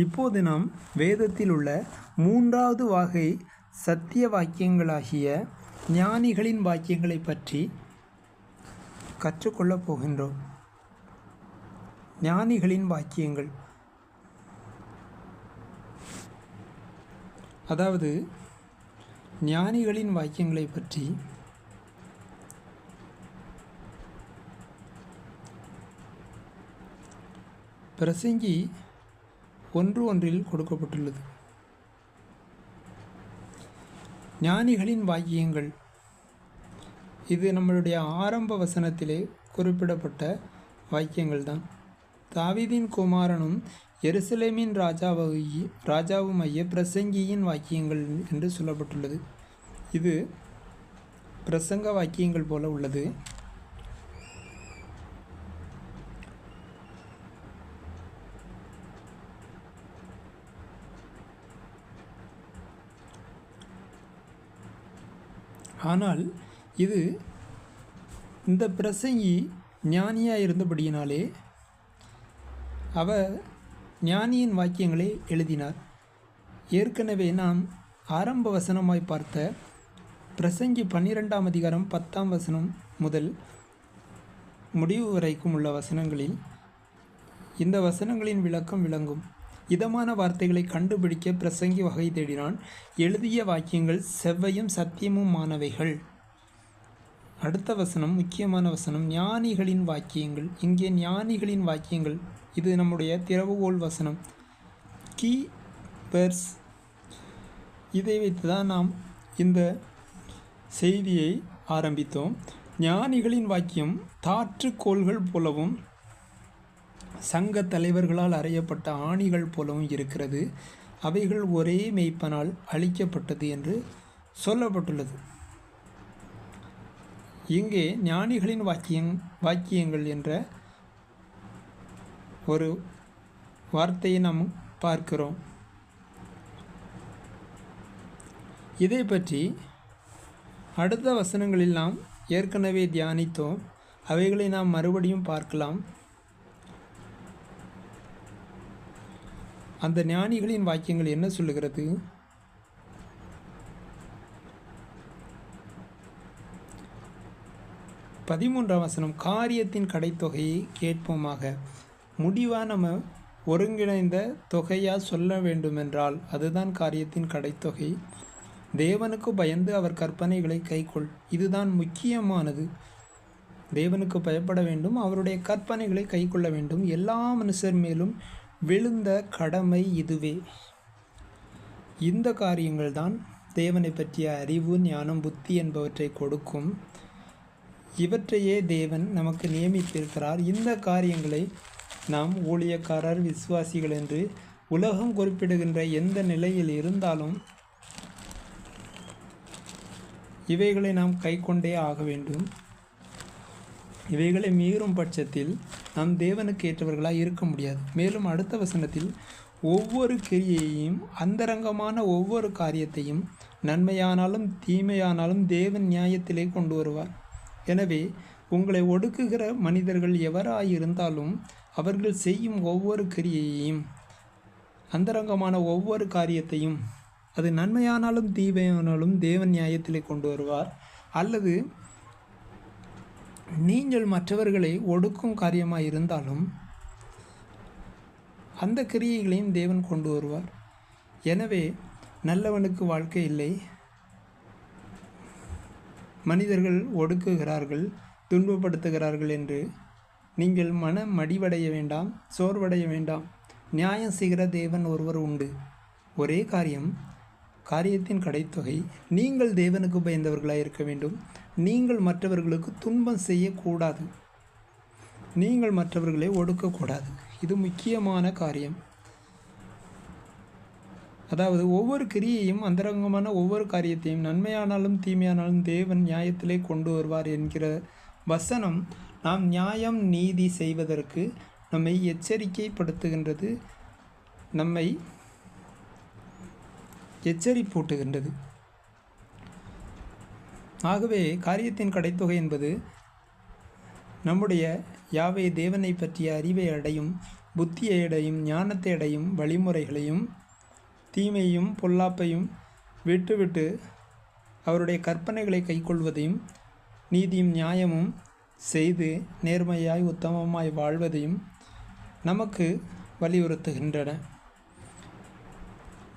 இப்போது நாம் வேதத்தில் உள்ள மூன்றாவது வகை சத்திய வாக்கியங்களாகிய ஞானிகளின் வாக்கியங்களை பற்றி கற்றுக்கொள்ளப் போகின்றோம். ஞானிகளின் வாக்கியங்கள், அதாவது ஞானிகளின் வாக்கியங்களை பற்றி பிரசங்கி 1:1 கொடுக்கப்பட்டுள்ளது. ஞானிகளின் வாக்கியங்கள், இது நம்மளுடைய ஆரம்ப வசனத்திலே குறிப்பிடப்பட்ட வாக்கியங்கள் தான். தாவீதின் குமாரனும் எருசலேமின் ராஜாவுமாகிய பிரசங்கியின் வாக்கியங்கள் என்று சொல்லப்பட்டுள்ளது. இது பிரசங்க வாக்கியங்கள் போல உள்ளது. ஆனால் இந்த பிரசங்கி ஞானியாக இருந்தபடியினாலே அவர் ஞானியின் வாக்கியங்களை எழுதினார். ஏற்கனவே நாம் ஆரம்ப வசனமாய் பார்த்த பிரசங்கி 12ஆம் அதிகாரம் 10ஆம் வசனம் முதல் முடிவு வரைக்கும் உள்ள வசனங்களில் இந்த வசனங்களின் விளக்கம் விளங்கும். இதமான வார்த்தைகளை கண்டுபிடிக்க பிரசங்கி வகை தேடினான். எழுதிய வாக்கியங்கள் செவ்வையும் சத்தியமுமானவைகள். அடுத்த வசனம் முக்கியமான வசனம், ஞானிகளின் வாக்கியங்கள். இங்கே ஞானிகளின் வாக்கியங்கள், இது நம்முடைய திறவுகோல் வசனம், கீ வேர்ஸ். இதை வைத்து தான் நாம் இந்த செய்தியை ஆரம்பித்தோம். ஞானிகளின் வாக்கியம் தாற்றுக்கோள்கள் போலவும் சங்க தலைவர்களால் அறையப்பட்ட ஆணிகள் போலவும் இருக்கிறது. அவைகள் ஒரே மெய்ப்பனால் அளிக்கப்பட்டது என்று சொல்லப்பட்டுள்ளது. இங்கே ஞானிகளின் வாக்கியங்கள் என்ற ஒரு வார்த்தையை நாம் பார்க்கிறோம். இதை பற்றி அடுத்த வசனங்களில் நாம் ஏற்கனவே தியானித்தோம். அவைகளை நாம் மறுபடியும் பார்க்கலாம். அந்த ஞானிகளின் வாக்கியங்கள் என்ன சொல்லுகிறது? 13ஆம் வசனம், காரியத்தின் கடைத்தொகையை கேட்போமாக. முடிவாக நம்ம ஒருங்கிணைந்த தொகையாக சொல்ல வேண்டுமென்றால் அதுதான் காரியத்தின் கடைத்தொகை. தேவனுக்கு பயந்து அவர் கற்பனைகளை கைக்கொள். இதுதான் முக்கியமானது. தேவனுக்கு பயப்பட வேண்டும், அவருடைய கற்பனைகளை கைக்கொள்ள வேண்டும். எல்லா மனுஷர் மேலும் விழுந்த கடமை இதுவே. இந்த காரியங்கள் தான் தேவனை பற்றிய அறிவு, ஞானம், புத்தி என்பவற்றை கொடுக்கும். இவற்றையே தேவன் நமக்கு நியமித்திருக்கிறார். இந்த காரியங்களை நாம் ஊழியக்காரர், விசுவாசிகள் என்று உலகம் குறிப்பிடுகின்ற எந்த நிலையில் இருந்தாலும் இவைகளை நாம் கைக்கொண்டே ஆக வேண்டும். இவைகளை மீறும் பட்சத்தில் நாம் தேவனுக்கு ஏற்றவர்களாக இருக்க முடியாது. மேலும் அடுத்த வசனத்தில், ஒவ்வொரு கிரியையையும் அந்தரங்கமான ஒவ்வொரு காரியத்தையும் நன்மையானாலும் தீமையானாலும் தேவன் நியாயத்திலே கொண்டு வருவார். எனவே உங்களை ஒடுக்குகிற மனிதர்கள் எவராயிருந்தாலும் அவர்கள் செய்யும் ஒவ்வொரு கிரியையையும் அந்தரங்கமான ஒவ்வொரு காரியத்தையும், அது நன்மையானாலும் தீமையானாலும் தேவன் நியாயத்திலே கொண்டு வருவார். அல்லது நீங்கள் மற்றவர்களை ஒடுக்கும் காரியமாக இருந்தாலும் அந்த கிரியைகளையும் தேவன் கொண்டு வருவார். எனவே நல்லவனுக்கு வாழ்க்கை இல்லை. மனிதர்கள் ஒடுக்குகிறார்கள், துன்பப்படுத்துகிறார்கள் என்று நீங்கள் மடிவடைய வேண்டாம், சோர்வடைய வேண்டாம். நியாயம் செய்கிற தேவன் ஒருவர் உண்டு. ஒரே காரியத்தின் கடைத்தொகை, நீங்கள் தேவனுக்கு பயந்தவர்களாக இருக்க வேண்டும். நீங்கள் மற்றவர்களுக்கு துன்பம் செய்யக்கூடாது, நீங்கள் மற்றவர்களை ஒடுக்கக்கூடாது. இது முக்கியமான காரியம். அதாவது ஒவ்வொரு கிரியையும் அந்தரங்கமான ஒவ்வொரு காரியத்தையும் நன்மையானாலும் தீமையானாலும் தேவன் நியாயத்திலே கொண்டு வருவார் என்கிற வசனம் நாம் நியாயம் நீதி செய்வதற்கு நம்மை எச்சரிக்கைப்படுத்துகின்றது, நம்மை எச்சரிப்பூட்டுகின்றது. ஆகவே காரியத்தின் கடைத்தொகை என்பது நம்முடைய யாவே தேவனை பற்றிய அறிவை அடையும் புத்தியை அடையும் ஞானத்தை அடையும் வழிமுறைகளையும் தீமையும் பொல்லாப்பையும் விட்டுவிட்டு அவருடைய கற்பனைகளை கைக்கொள்வதையும் நீதியும் நியாயமும் செய்து நேர்மையாய் உத்தமமாய் வாழ்வதையும் நமக்கு வலியுறுத்துகின்றன.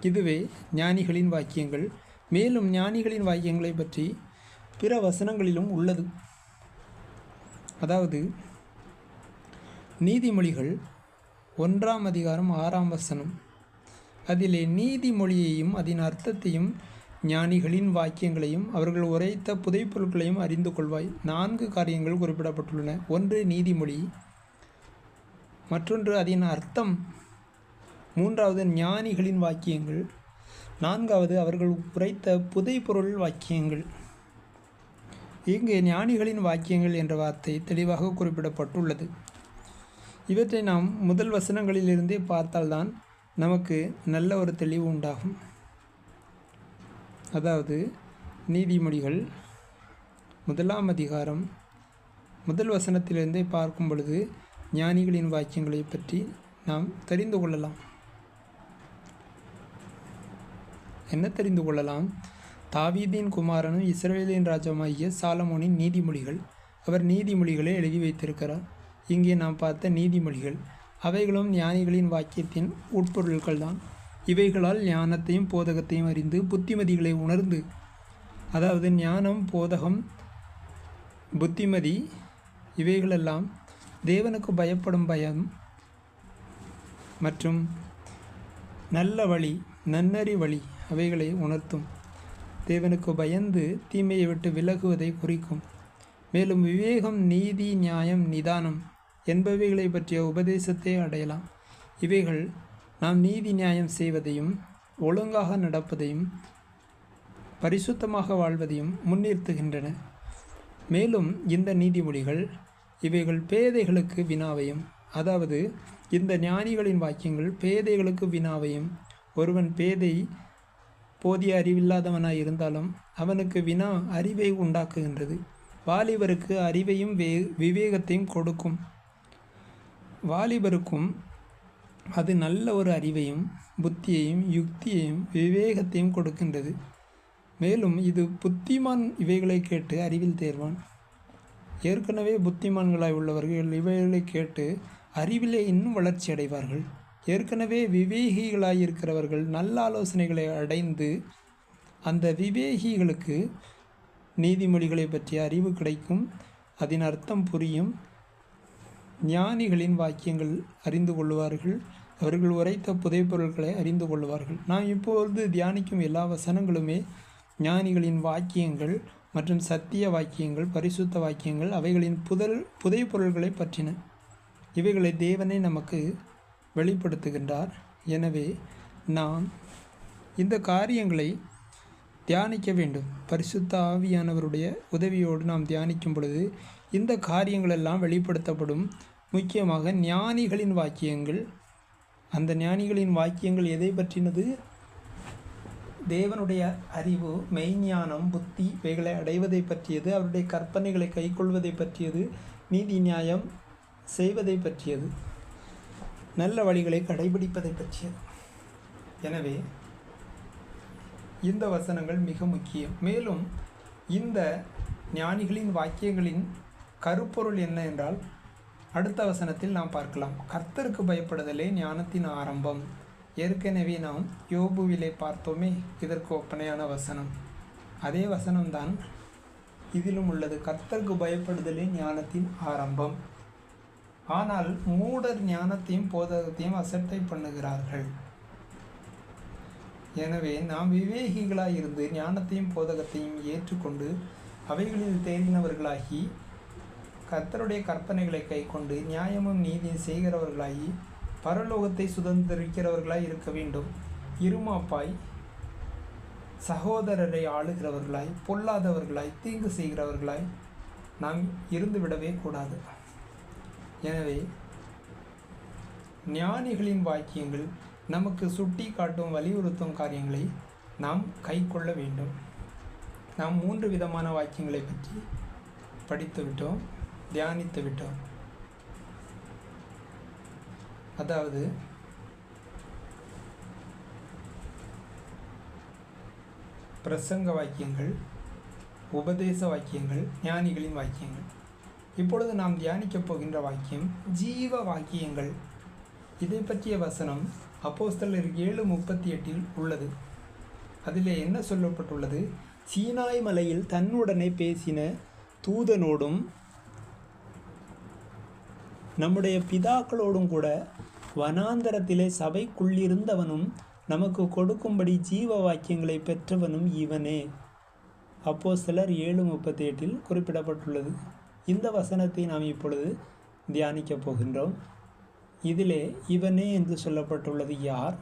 இதுவே ஞானிகளின் வாக்கியங்கள். மேலும் ஞானிகளின் வாக்கியங்களை பற்றி பிற வசனங்களிலும் உள்ளது. அதாவது நீதிமொழிகள் 1ஆம் அதிகாரம் 6ஆம் வசனம், அதிலே நீதிமொழியையும் அதன் அர்த்தத்தையும் ஞானிகளின் வாக்கியங்களையும் அவர்கள் உரைத்த புதைப்பொருட்களையும் அறிந்து கொள்வாய். 4 காரியங்கள் குறிப்பிடப்பட்டுள்ளன. 1 நீதிமொழி, மற்றொன்று அதன் அர்த்தம், 3வது ஞானிகளின் வாக்கியங்கள், 4வது அவர்கள் உரைத்த புதைப்பொருள் வாக்கியங்கள். இங்கு ஞானிகளின் வாக்கியங்கள் என்ற வார்த்தை தெளிவாக குறிப்பிடப்பட்டுள்ளது. இவற்றை நாம் முதல் வசனங்களிலிருந்தே பார்த்தால்தான் நமக்கு நல்ல ஒரு தெளிவு உண்டாகும். அதாவது நீதிமொழிகள் 1ஆம் அதிகாரம் முதல் வசனத்திலிருந்தே பார்க்கும் பொழுது ஞானிகளின் வாக்கியங்களை பற்றி நாம் தெரிந்து கொள்ளலாம். என்ன தெரிந்து கொள்ளலாம்? தாவீதின் குமாரனும் இஸ்ரவேலின் ராஜாவாகிய சாலமோனின் நீதிமொழிகள். அவர் நீதிமொழிகளை எழுதி வைத்திருக்கிறார். இங்கே நாம் பார்த்த நீதிமொழிகள் அவைகளும் ஞானிகளின் வாக்கியத்தின் உட்பொருட்கள் தான். இவைகளால் ஞானத்தையும் போதகத்தையும் அறிந்து புத்திமதிகளை உணர்ந்து, அதாவது ஞானம், போதகம், புத்திமதி இவைகளெல்லாம் தேவனுக்கு பயப்படும் பயம் மற்றும் நல்ல வழி, நன்னறி வழி அவைகளை உணர்த்தும். தேவனுக்கு பயந்து தீமையை விட்டு விலகுவதை குறிக்கும். மேலும் விவேகம், நீதி, நியாயம், நிதானம் என்பவைகளை பற்றிய உபதேசத்தை அடையலாம். இவைகள் நாம் நீதி நியாயம் செய்வதையும் ஒழுங்காக நடப்பதையும் பரிசுத்தமாக வாழ்வதையும் முன்னிறுத்துகின்றன. மேலும் இந்த நீதிமொழிகள் இவைகள் பேதைகளுக்கு வினாவையும், அதாவது இந்த ஞானிகளின் வாக்கியங்கள் பேதைகளுக்கு வினாவையும், ஒருவன் பேதை போதிய அறிவில்லாதவனாய் இருந்தாலும் அவனுக்கு வினா அறிவை உண்டாக்குகின்றது. வாலிபருக்கு அறிவையும் விவேகத்தையும் கொடுக்கும். வாலிபருக்கும் அது நல்ல ஒரு அறிவையும் புத்தியையும் யுக்தியையும் விவேகத்தையும் கொடுக்கின்றது. மேலும் இது புத்திமான் இவைகளை கேட்டு அறிவில் தேர்வான். ஏற்கனவே புத்திமான்களாய் உள்ளவர்கள் இவைகளை கேட்டு அறிவிலே இன்னும் வளர்ச்சி அடைவார்கள். ஏற்கனவே விவேகிகளாய் இருக்கிறவர்கள் நல்ல ஆலோசனைகளை அடைந்து அந்த விவேகிகளுக்கு நீதிமொழிகளை பற்றிய அறிவு கிடைக்கும், அதன் அர்த்தம் புரியும். ஞானிகளின் வாக்கியங்கள் அறிந்து கொள்வார்கள், அவர்கள் உரைத்த புதைப்பொருட்களை அறிந்து கொள்வார்கள். நாம் இப்பொழுது தியானிக்கும் எல்லா வசனங்களுமே ஞானிகளின் வாக்கியங்கள் மற்றும் சத்திய வாக்கியங்கள், பரிசுத்த வாக்கியங்கள், அவைகளின் புதைப்பொருள்களை பற்றின. இவைகளை தேவனே நமக்கு வெளிப்படுத்துகின்றார். எனவே நாம் இந்த காரியங்களை தியானிக்க வேண்டும். பரிசுத்த ஆவியானவருடைய உதவியோடு நாம் தியானிக்கும் பொழுது இந்த காரியங்களெல்லாம் வெளிப்படுத்தப்படும். முக்கியமாக ஞானிகளின் வாக்கியங்கள். அந்த ஞானிகளின் வாக்கியங்கள் எதை பற்றினது? தேவனுடைய அறிவு, மெய்ஞானம், புத்தி இவைகளை அடைவதை பற்றியது, அவருடைய கற்பனைகளை கைக்கொள்வதை பற்றியது, நீதி நியாயம் செய்வதை பற்றியது, நல்ல வழிகளை கடைபிடிப்பதை பற்றியது. எனவே இந்த வசனங்கள் மிக முக்கியம். மேலும் இந்த ஞானிகளின் வாக்கியங்களின் கருப்பொருள் என்ன என்றால் அடுத்த வசனத்தில் நாம் பார்க்கலாம். கர்த்தருக்கு பயப்படுதலே ஞானத்தின் ஆரம்பம். ஏற்கனவே நாம் யோபுவிலே பார்த்தோமே, இதற்கு ஒப்பனையான வசனம். அதே வசனம்தான் இதிலும் உள்ளது. கர்த்தருக்கு பயப்படுதலே ஞானத்தின் ஆரம்பம். ஆனால் மூடர் ஞானத்தையும் போதகத்தையும் அசட்டை பண்ணுகிறார்கள். எனவே நாம் விவேகிகளாய் இருந்து ஞானத்தையும் போதகத்தையும் ஏற்றுக்கொண்டு அவைகளில் தேறினவர்களாகி கர்த்தருடைய கற்பனைகளை கைக்கொண்டு நியாயமும் நீதியும் செய்கிறவர்களாகி பரலோகத்தை சுதந்திரிக்கிறவர்களாய் இருக்க வேண்டும். இருமாப்பாய் சகோதரரை ஆளுகிறவர்களாய், பொல்லாதவர்களாய், தீங்கு செய்கிறவர்களாய் நாம் இருந்து விடவே கூடாது. எனவே ஞானிகளின் வாக்கியங்கள் நமக்கு சுட்டி காட்டும், வலியுறுத்தும் காரியங்களை நாம் கைக்கொள்ள வேண்டும். நாம் 3 விதமான வாக்கியங்களை பற்றி படித்து விட்டோம், தியானித்து விட்டோம். அதாவது பிரசங்க வாக்கியங்கள், உபதேச வாக்கியங்கள், ஞானிகளின் வாக்கியங்கள். இப்பொழுது நாம் தியானிக்கப் போகின்ற வாக்கியம் ஜீவ வாக்கியங்கள். இதை பற்றிய வசனம் அப்போஸ்தலர் 7:38 உள்ளது. அதிலே என்ன சொல்லப்பட்டுள்ளது? சீனாய் மலையில் தன்னுடனே பேசின தூதனோடும் நம்முடைய பிதாக்களோடும் கூட வனாந்தரத்திலே சபைக்குள்ளிருந்தவனும் நமக்கு கொடுக்கும்படி ஜீவ வாக்கியங்களை பெற்றவனும் இவனே. அப்போஸ்தலர் 7:38 குறிப்பிடப்பட்டுள்ளது. இந்த வசனத்தை நாம் இப்பொழுது தியானிக்கப் போகின்றோம். இதிலே இவனே என்று சொல்லப்பட்டுள்ளது யார்?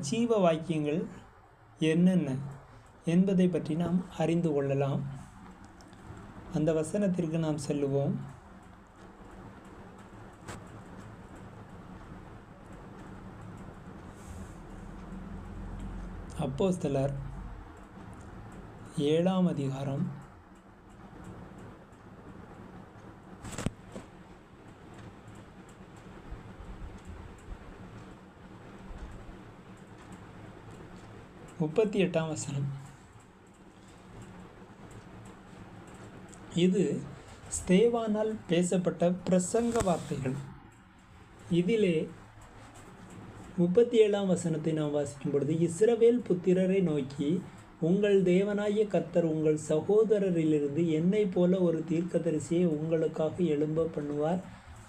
ஜீவ வாக்கியங்கள் என்னென்ன என்பதை பற்றி நாம் அறிந்து கொள்ளலாம். அந்த வசனத்திற்கு நாம் செல்லுவோம். அப்போஸ்தலர் 7ஆம் அதிகாரம் 38ஆம் வசனம். இது ஸ்தேவானால் பேசப்பட்ட பிரசங்க வார்த்தைகள். இதிலே 37ஆம் வசனத்தை நாம் வாசிக்கும் பொழுது, இஸ்ரவேல் புத்திரரை நோக்கி, உங்கள் தேவனாகிய கர்த்தர் உங்கள் சகோதரரிலிருந்து என்னை போல ஒரு தீர்க்கதரிசியை உங்களுக்காக எழும்ப பண்ணுவார்,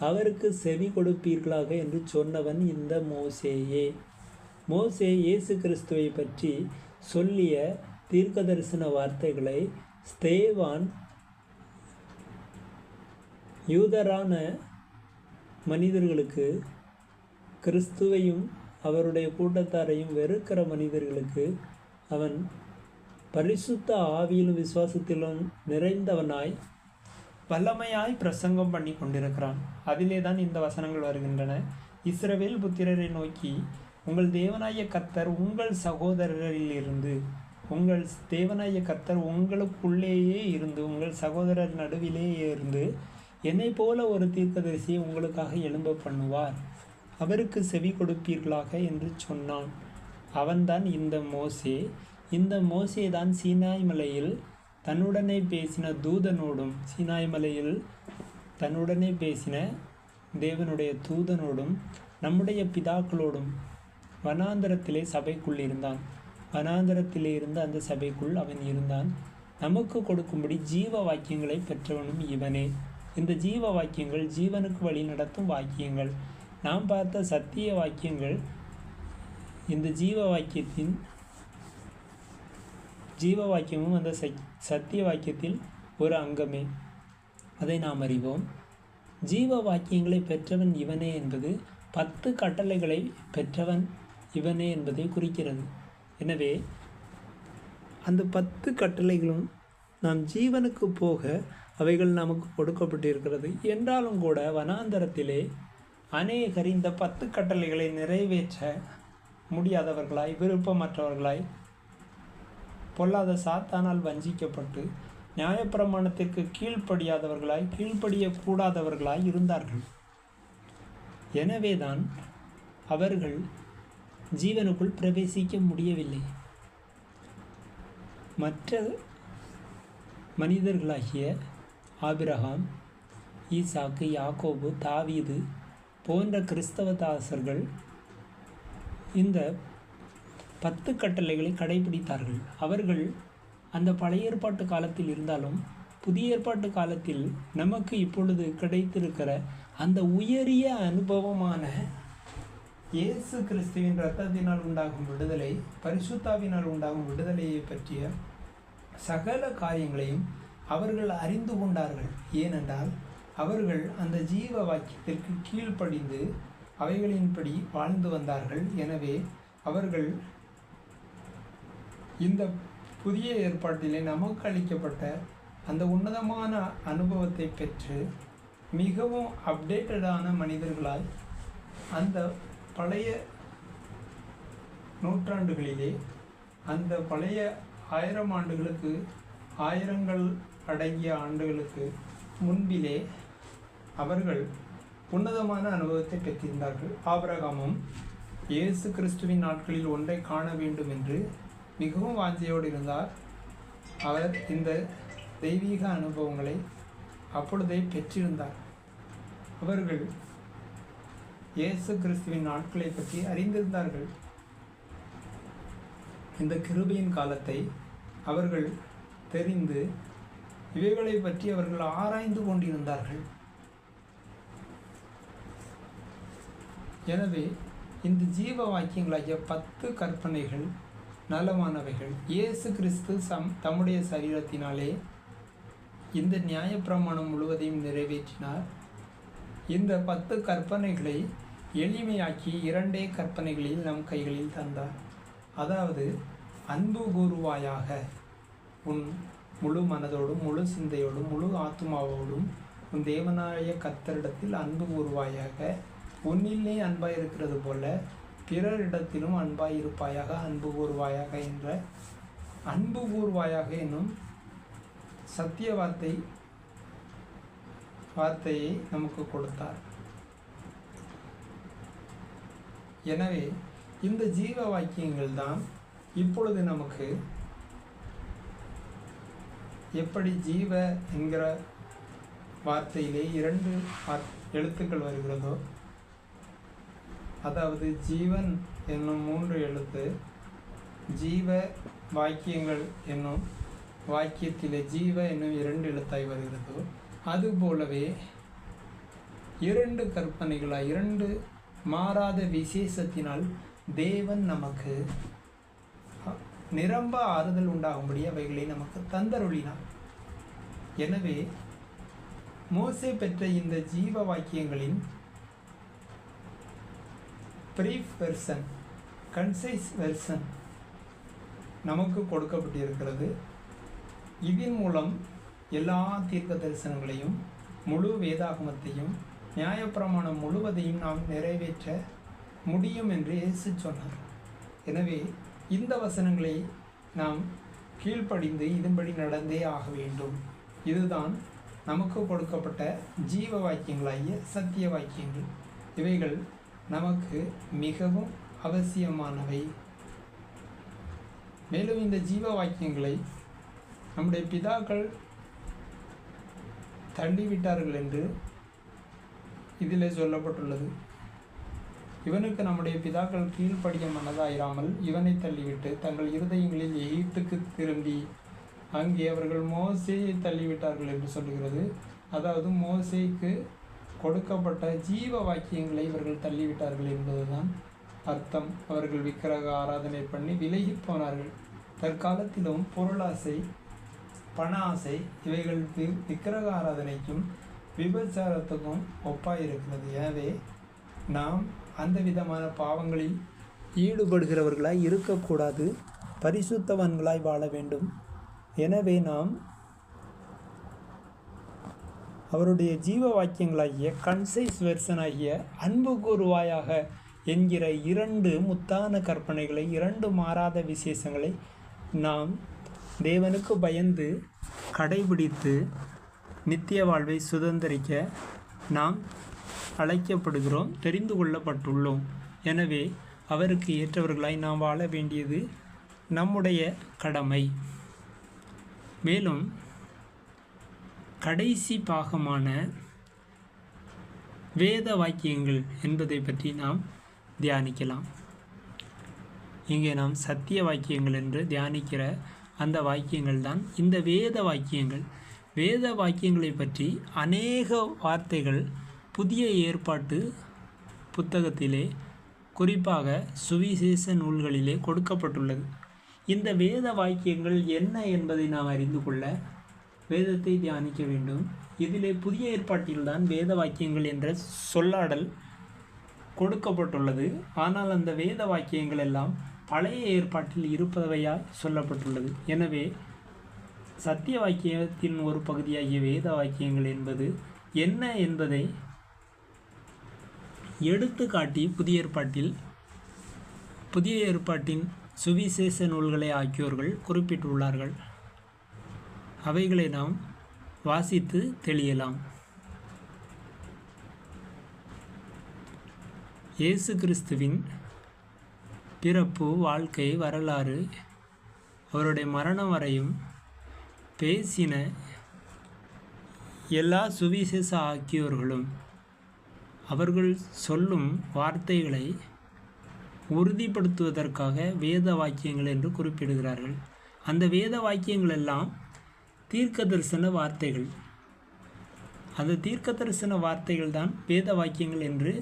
அவருக்கு செவி கொடுப்பீர்களாக என்று சொன்னவன் இந்த மோசேயே. மோசே இயேசு கிறிஸ்துவை பற்றி சொல்லிய தீர்க்கதரிசன வார்த்தைகளை ஸ்தேவான் யூதரான மனிதர்களுக்கு, கிறிஸ்துவையும் அவருடைய கூட்டத்தாரையும் வெறுக்கிற மனிதர்களுக்கு அவன் பரிசுத்த ஆவியிலும் விசுவாசத்திலும் நிறைந்தவனாய் வல்லமையாய் பிரசங்கம் பண்ணி கொண்டிருக்கிறான். அதிலே தான் இந்த வசனங்கள் வருகின்றன. இஸ்ரவேல் புத்திரரை நோக்கி, உங்கள் தேவனாய கர்த்தர் உங்கள் சகோதரரிலிருந்து, உங்கள் தேவனாய கர்த்தர் உங்களுக்குள்ளேயே இருந்து, உங்கள் சகோதரர் நடுவிலேயே இருந்து என்னை போல ஒரு தீர்க்கதரிசியை உங்களுக்காக எழும்ப பண்ணுவார், அவருக்கு செவி கொடுப்பீர்களாக என்று சொன்னான். அவன்தான் இந்த மோசே. இந்த மோசே தான் சீனாய் மலையில் தன்னுடனே பேசின தூதனோடும், சீனாய் மலையில் தன்னுடனே பேசின தேவனுடைய தூதனோடும் நம்முடைய பிதாக்களோடும் வனாந்தரத்திலே சபைக்குள் இருந்தான். வனாந்தரத்திலே இருந்த அந்த சபைக்குள் அவன் இருந்தான். நமக்கு கொடுக்கும்படி ஜீவ வாக்கியங்களை பெற்றவனும் இவனே. இந்த ஜீவ வாக்கியங்கள் ஜீவனுக்கு வழி நடத்தும் வாக்கியங்கள். நாம் பார்த்த சத்திய வாக்கியங்கள் இந்த ஜீவ வாக்கியமும் அந்த சத்திய வாக்கியத்தில் ஒரு அங்கமே. அதை நாம் அறிவோம். ஜீவ வாக்கியங்களை பெற்றவன் இவனே என்பது 10 கட்டளைகளை பெற்றவன் இவனே என்பதை குறிக்கிறது. எனவே அந்த 10 கட்டளைகளும் நாம் ஜீவனுக்கு போக அவைகள் நமக்கு கொடுக்கப்பட்டிருக்கிறது. என்றாலும் கூட வனாந்தரத்திலே அநேகர் இந்த 10 கட்டளைகளை நிறைவேற்ற முடியாதவர்களாய், விருப்பமற்றவர்களாய், பொல்லாத சாத்தானால் வஞ்சிக்கப்பட்டு நியாயப்பிரமாணத்திற்கு கீழ்ப்படியாதவர்களாய், கீழ்ப்படியக்கூடாதவர்களாய் இருந்தார்கள். எனவேதான் அவர்கள் ஜீவனுக்குள் பிரவேசிக்க முடியவில்லை. மற்ற மனிதர்களாகிய ஆபிரகாம், ஈசாக்கு, யாக்கோபு, தாவீது போன்ற கிறிஸ்தவ தாசர்கள் இந்த 10 கட்டளைகளை கடைபிடித்தார்கள். அவர்கள் அந்த பழைய ஏற்பாட்டு காலத்தில் இருந்தாலும் புதிய ஏற்பாட்டு காலத்தில் நமக்கு இப்பொழுது கிடைத்திருக்கிற அந்த உயரிய அனுபவமான இயேசு கிறிஸ்துவின் இரத்தத்தினால் உண்டாகும் விடுதலை, பரிசுத்தாவினால் உண்டாகும் விடுதலையை பற்றிய சகல காரியங்களையும் அவர்கள் அறிந்து கொண்டார்கள். ஏனென்றால் அவர்கள் அந்த ஜீவ வாக்கியத்திற்கு கீழ்ப்படிந்து அவைகளின்படி வாழ்ந்து வந்தார்கள். எனவே அவர்கள் இந்த புதிய ஏற்பாட்டிலே நமக்கு அளிக்கப்பட்ட அந்த உன்னதமான அனுபவத்தை பெற்று மிகவும் அப்டேட்டடான மனிதர்களாய் அந்த பழைய நூற்றாண்டுகளிலே, அந்த பழைய 1000 ஆண்டுகளுக்கு, ஆயிரங்கள் அடங்கிய ஆண்டுகளுக்கு முன்பிலே அவர்கள் உன்னதமான அனுபவத்தை பெற்றிருந்தார்கள். ஆபிரகாமும் இயேசு கிறிஸ்துவின் நாட்களில் ஒன்றை காண வேண்டும் என்று மிகவும் வாஞ்சையோடு இருந்தார். அவர் இந்த தெய்வீக அனுபவங்களை அப்பொழுதே பெற்றிருந்தார். அவர்கள் இயேசு கிறிஸ்துவின் நாட்களை பற்றி அறிந்திருந்தார்கள். இந்த கிருபையின் காலத்தை அவர்கள் தெரிந்து இவைகளை பற்றி அவர்கள் ஆராய்ந்து கொண்டிருந்தார்கள். எனவே இந்த ஜீவ வாக்கியங்களாகிய 10 கற்பனைகள் நலமானவைகள். இயேசு கிறிஸ்து தம்முடைய சரீரத்தினாலே இந்த நியாயப்பிரமாணம் முழுவதையும் நிறைவேற்றினார். இந்த 10 கற்பனைகளை எளிமையாக்கி 2 கற்பனைகளில் நம் கைகளில் தந்தார். அதாவது, அன்பு கூறுவாயாக, உன் முழு மனதோடும் முழு சிந்தையோடும் முழு ஆத்மாவோடும் உன் தேவனாய கர்த்தரிடத்தில் அன்பு கூறுவாயாக, உன்னிலே அன்பாய் இருக்கிறது போல பிறரிடத்திலும் அன்பாய் இருப்பாயாக, அன்பு கூறுவாயாக என்ற அன்பு கூறுவாயாக என்னும் சத்திய வார்த்தையை நமக்கு கொடுத்தார். எனவே இந்த ஜீவ வாக்கியங்கள் தான் இப்பொழுது நமக்கு எப்படி ஜீவ என்கிற வார்த்தையிலே 2 எழுத்துக்கள் வருகிறதோ, அதாவது ஜீவன் என்னும் 3 எழுத்து, ஜீவ வாக்கியங்கள் என்னும் வாக்கியத்திலே ஜீவ என்னும் 2 எழுத்தாய் வருகிறதோ, அதுபோலவே 2 கற்பனைகளாய் 2 மாறாத விசேஷத்தினால் தேவன் நமக்கு நிரம்ப ஆறுதல் உண்டாகும்படி அவைகளை நமக்கு தந்தருளினார். எனவே மோசே பெற்ற இந்த ஜீவ வாக்கியங்களின் பிரீஃப் வெர்சன், கன்சைஸ் வெர்சன் நமக்கு கொடுக்கப்பட்டிருக்கிறது. இதன் மூலம் எல்லா தீர்க்க தரிசனங்களையும் முழு வேதாகமத்தையும் நியாயப்பிரமாணம் முழுவதையும் நாம் நிறைவேற்ற முடியும் என்று இயேசு சொன்னார். எனவே இந்த வசனங்களை நாம் கீழ்ப்படிந்து இதன்படி நடந்தே ஆக வேண்டும். இதுதான் நமக்கு கொடுக்கப்பட்ட ஜீவ வாக்கியங்களாகிய சத்திய வாக்கியங்கள். இவைகள் நமக்கு மிகவும் அவசியமானவை. மேலும் இந்த ஜீவ வாக்கியங்களை நம்முடைய பிதாக்கள் தள்ளிவிட்டார்கள் என்று இதில் சொல்லப்பட்டுள்ளது. இவனுக்கு நம்முடைய பிதாக்கள் கீழ்ப்படிய மனதாயிராமல் இவனை தள்ளிவிட்டு தங்கள் இருதயங்களில் எகிப்துக்கு திரும்பி அங்கே அவர்கள் மோசேயை தள்ளிவிட்டார்கள் என்று சொல்லுகிறது. அதாவது மோசேக்கு கொடுக்கப்பட்ட ஜீவ வாக்கியங்களை இவர்கள் தள்ளிவிட்டார்கள் என்பதுதான் அர்த்தம். அவர்கள் விக்கிரக ஆராதனை பண்ணி விலகி போனார்கள். தற்காலத்திலும் பொருளாசை, பண ஆசை இவைகள் விக்கிரக ஆராதனைக்கும் விபச்சாரத்துக்கும் ஒப்பாயிருக்கிறது. எனவே நாம் அந்த விதமான பாவங்களில் ஈடுபடுகிறவர்களாய் இருக்கக்கூடாது, பரிசுத்தவான்களாய் வாழ வேண்டும். எனவே நாம் அவருடைய ஜீவ வாக்கியங்களாகிய கன்சைஸ் வெர்சன் ஆகிய அன்பு கூறுவாயாக என்கிற 2 முத்தான கற்பனைகளை, 2 மாறாத விசேஷங்களை நாம் தேவனுக்கு பயந்து கடைபிடித்து நித்திய வாழ்வை சுதந்திரிக்க நாம் அழைக்கப்படுகிறோம், தெரிந்து கொள்ளப்பட்டுள்ளோம். எனவே அவருக்கு ஏற்றவர்களாய் நாம் வாழ வேண்டியது நம்முடைய கடமை. மேலும் கடைசி பாகமான வேத வாக்கியங்கள் என்பதை பற்றி நாம் தியானிக்கலாம். இங்கே நாம் சத்திய வாக்கியங்கள் என்று தியானிக்கிற அந்த வாக்கியங்கள் தான் இந்த வேத வாக்கியங்கள். வேத வாக்கியங்களை பற்றி அநேக வார்த்தைகள் புதிய ஏற்பாட்டு புத்தகத்திலே, குறிப்பாக சுவிசேஷ நூல்களிலே கொடுக்கப்பட்டுள்ளது. இந்த வேத வாக்கியங்கள் என்ன என்பதை நாம் அறிந்து கொள்ள வேதத்தை தியானிக்க வேண்டும். இதிலே புதிய ஏற்பாட்டில்தான் வேத வாக்கியங்கள் என்ற சொல்லாடல் கொடுக்கப்பட்டுள்ளது. ஆனால் அந்த வேத வாக்கியங்கள் எல்லாம் பழைய ஏற்பாட்டில் இருப்பவையாய் சொல்லப்பட்டுள்ளது. எனவே சத்திய வாக்கியத்தின் ஒரு பகுதியாகிய வேத வாக்கியங்கள் என்பது என்ன என்பதை எடுத்துக்காட்டி புதிய ஏற்பாட்டின் சுவிசேஷ நூல்களை ஆக்கியோர்கள் குறிப்பிட்டுள்ளார்கள். அவைகளை நாம் வாசித்து தெளியலாம். இயேசு கிறிஸ்துவின் பிறப்பு, வாழ்க்கை, வரலாறு, அவருடைய மரணம் வரையும் பேசின எல்லா சுவிசேஷ ஆக்கியோர்களும் அவர்கள் சொல்லும் வார்த்தைகளை உறுதிப்படுத்துவதற்காக வேத வாக்கியங்கள் என்று குறிப்பிடுகிறார்கள். அந்த வேத வாக்கியங்கள் எல்லாம் தீர்க்க தரிசன வார்த்தைகள். அந்த தீர்க்க தரிசன வார்த்தைகள் தான் வேத வாக்கியங்கள் என்று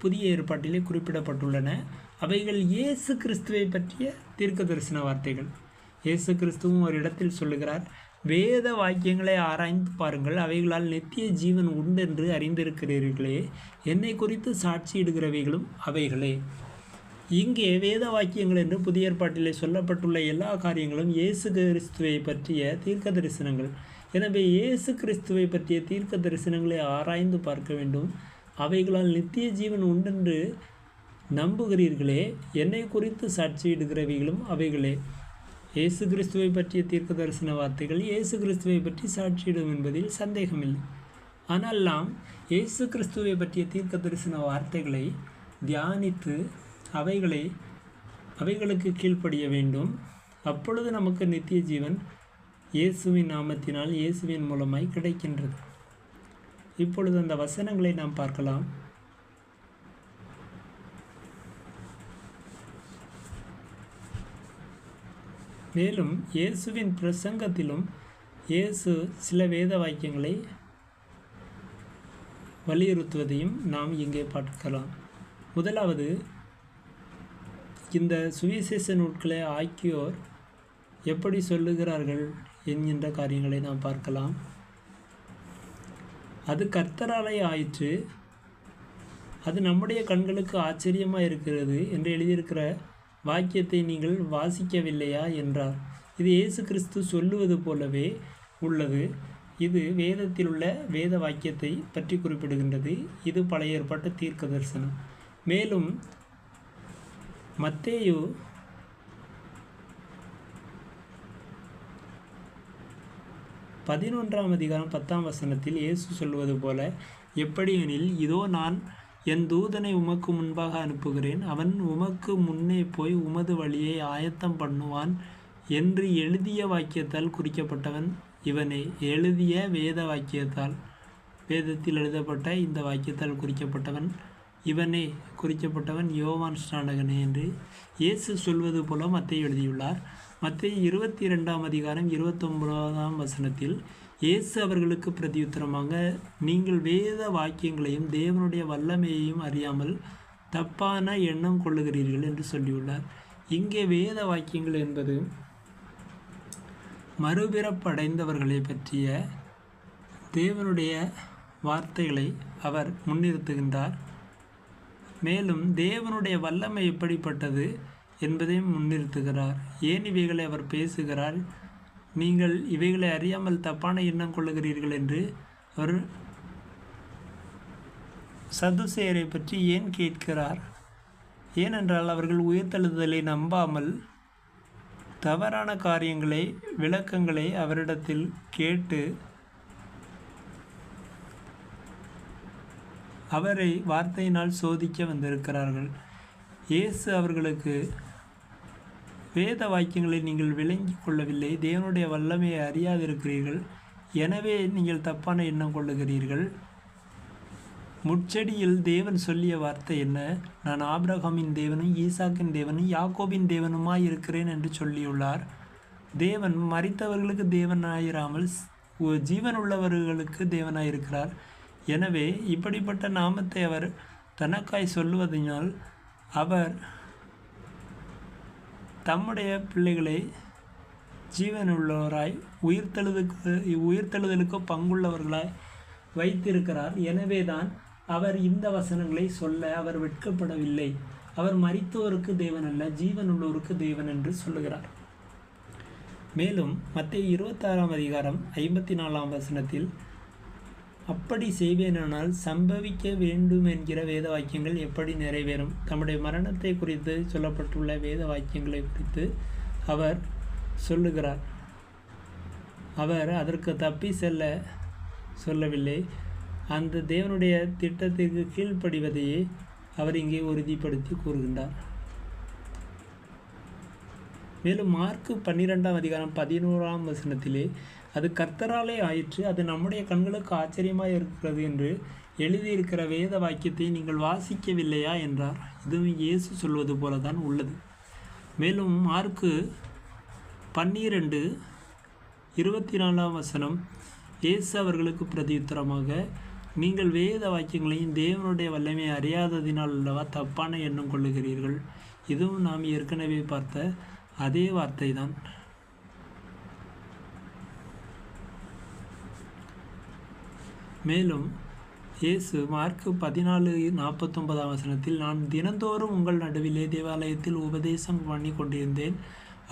புதிய ஏற்பாட்டிலே குறிப்பிடப்பட்டுள்ளன. அவைகள் இயேசு கிறிஸ்துவை பற்றிய தீர்க்க தரிசன வார்த்தைகள். இயேசு கிறிஸ்துவும் ஒரு இடத்தில் சொல்லுகிறார், வேத வாக்கியங்களை ஆராய்ந்து பாருங்கள், அவைகளால் நித்திய ஜீவன் உண்டென்று அறிந்திருக்கிறீர்களே, என்னை குறித்து சாட்சியிடுகிறவைகளும் அவைகளே. இங்கே வேத வாக்கியங்கள் என்று புதிய ஏற்பாட்டிலே சொல்லப்பட்டுள்ள எல்லா காரியங்களும் இயேசு கிறிஸ்துவை பற்றிய தீர்க்க தரிசனங்கள். எனவே இயேசு கிறிஸ்துவை பற்றிய தீர்க்க தரிசனங்களை ஆராய்ந்து பார்க்க வேண்டும். அவைகளால் நித்திய ஜீவன் உண்டென்று நம்புகிறீர்களே, என்னை குறித்து சாட்சியிடுகிறவைகளும் அவைகளே. இயேசு கிறிஸ்துவை பற்றிய தீர்க்க தரிசன வார்த்தைகள் இயேசு கிறிஸ்துவை பற்றி சாட்சியிடும் என்பதில் சந்தேகமில்லை. ஆனால் நாம் இயேசு கிறிஸ்துவை பற்றிய தீர்க்க தரிசன வார்த்தைகளை தியானித்து அவைகளுக்கு கீழ்ப்படிய வேண்டும். அப்பொழுது நமக்கு நித்திய ஜீவன் இயேசுவின் நாமத்தினால், இயேசுவின் மூலமாய் கிடைக்கின்றது. இப்பொழுது அந்த வசனங்களை நாம் பார்க்கலாம். மேலும் இயேசுவின் பிரசங்கத்திலும் இயேசு சில வேத வாக்கியங்களை வலியுறுத்துவதையும் நாம் இங்கே பார்க்கலாம். முதலாவது, இந்த சுவிசேஷ நூல்களை ஆக்கியோர் எப்படி சொல்லுகிறார்கள் என்கின்ற காரியங்களை நாம் பார்க்கலாம். அது கர்த்தராலே ஆயிற்று, அது நம்முடைய கண்களுக்கு ஆச்சரியமாக இருக்கிறது என்று எழுதியிருக்கிற வாக்கியத்தை நீங்கள் வாசிக்கவில்லையா என்றார். இது இயேசு கிறிஸ்து சொல்லுவது போலவே உள்ளது. இது வேதத்தில் உள்ள வேத வாக்கியத்தை பற்றி குறிப்பிடுகின்றது. இது பழைய ஏற்பாட்டு தீர்க்க தரிசனம். மேலும் மத்தேயு 11ஆம் அதிகாரம் 10ஆம் வசனத்தில் இயேசு சொல்வது போல, எப்படியெனில், இதோ நான் என் தூதனை உமக்கு முன்பாக அனுப்புகிறேன், அவன் உமக்கு முன்னே போய் உமது வழியை ஆயத்தம் பண்ணுவான் என்று எழுதிய வாக்கியத்தால் குறிக்கப்பட்டவன் இவனே. எழுதிய வேத வாக்கியத்தால், வேதத்தில் எழுதப்பட்ட இந்த வாக்கியத்தால் குறிக்கப்பட்டவன் இவனே, குறிக்கப்பட்டவன் யோவான் ஸ்நானகனே என்று இயேசு சொல்வது போல மத்தேயு எழுதியுள்ளார். மத்தேயு 22ஆம் அதிகாரம் 29ஆம் வசனத்தில் இயேசு அவர்களுக்கு பிரதியுத்தரமாக, நீங்கள் வேத வாக்கியங்களையும் தேவனுடைய வல்லமையையும் அறியாமல் தப்பான எண்ணம் கொள்ளுகிறீர்கள் என்று சொல்லியுள்ளார். இங்கே வேத வாக்கியங்கள் என்பது மறுபிறப்படைந்தவர்களை பற்றிய தேவனுடைய வார்த்தைகளை அவர் முன்னிறுத்துகின்றார். மேலும் தேவனுடைய வல்லமை எப்படிப்பட்டது என்பதையும் முன்னிறுத்துகிறார். ஏன் இவைகளை அவர் பேசுகிறார்? நீங்கள் இவைகளை அறியாமல் தப்பான எண்ணம் கொள்ளுகிறீர்கள் என்று அவர் சதுசேயரை பற்றி ஏன் கேட்கிறார்? ஏனென்றால் அவர்கள் உயிர்த்தெழுதலை நம்பாமல் தவறான காரியங்களை, விளக்கங்களை அவரிடத்தில் கேட்டு அவரை வார்த்தையினால் சோதிக்க வந்திருக்கிறார்கள். இயேசு அவர்களுக்கு, வேத வாக்கியங்களை நீங்கள் விளங்கி கொள்ளவில்லை, தேவனுடைய வல்லமையை அறியாதிருக்கிறீர்கள், எனவே நீங்கள் தப்பான எண்ணம் கொள்ளுகிறீர்கள். முட்செடியில் தேவன் சொல்லிய வார்த்தை என்ன? நான் ஆபிரகாமின் தேவனும் ஈசாக்கின் தேவனும் யாக்கோபின் தேவனுமாய் இருக்கிறேன் என்று சொல்லியுள்ளார். தேவன் மரித்தவர்களுக்கு தேவனாயிராமல் ஜீவனுள்ளவர்களுக்கு தேவனாயிருக்கிறார். எனவே இப்படிப்பட்ட நாமத்தை அவர் தனக்காய் சொல்லுவதனால் அவர் தம்முடைய பிள்ளைகளை ஜீவனுள்ளவராய் உயிர்த்தெழுதலுக்கு பங்குள்ளவர்களாய் வைத்திருக்கிறார். எனவே தான் அவர் இந்த வசனங்களை சொல்ல அவர் வெட்கப்படவில்லை. அவர் மரித்தோருக்கு தேவன் அல்ல, ஜீவனுள்ளோருக்கு தேவன் என்று சொல்லுகிறார். மேலும் மத்தேயு 26ஆம் அதிகாரம் 54ஆம் வசனத்தில், அப்படி செய்வேனானால் சம்பவிக்க வேண்டும் என்கிற வேத வாக்கியங்கள் எப்படி நிறைவேறும்? தம்முடைய மரணத்தை குறித்து சொல்லப்பட்டுள்ள வேத வாக்கியங்களை குறித்து அவர் சொல்லுகிறார். அவர் அதற்கு தப்பி செல்ல சொல்லவில்லை. அந்த தேவனுடைய திட்டத்திற்கு கீழ்ப்படிவதையே அவர் இங்கே உறுதிப்படுத்தி கூறுகின்றார். மேலும் மார்க்கு 12ஆம் அதிகாரம் 11ஆம் வசனத்திலே, அது கர்த்தராலே ஆயிற்று, அது நம்முடைய கண்களுக்கு ஆச்சரியமாக இருக்கிறது என்று எழுதியிருக்கிற வேத வாக்கியத்தை நீங்கள் வாசிக்கவில்லையா என்றார். இதுவும் இயேசு சொல்வது போல தான் உள்ளது. மேலும் மார்க்கு 12:24ஆம் வசனம், இயேசு அவர்களுக்கு பிரதியுத்தரமாக, நீங்கள் வேத வாக்கியங்களையும் தேவனுடைய வல்லமையை அறியாததினால் அல்லவா தப்பான எண்ணம் கொள்ளுகிறீர்கள். இதுவும் நாம் ஏற்கனவே பார்த்த அதே வார்த்தை தான். மேலும் இயேசு மார்க்கு 14:49ஆம் வசனத்தில், நான் தினந்தோறும் உங்கள் நடுவிலே தேவாலயத்தில் உபதேசம் பண்ணி கொண்டிருந்தேன்,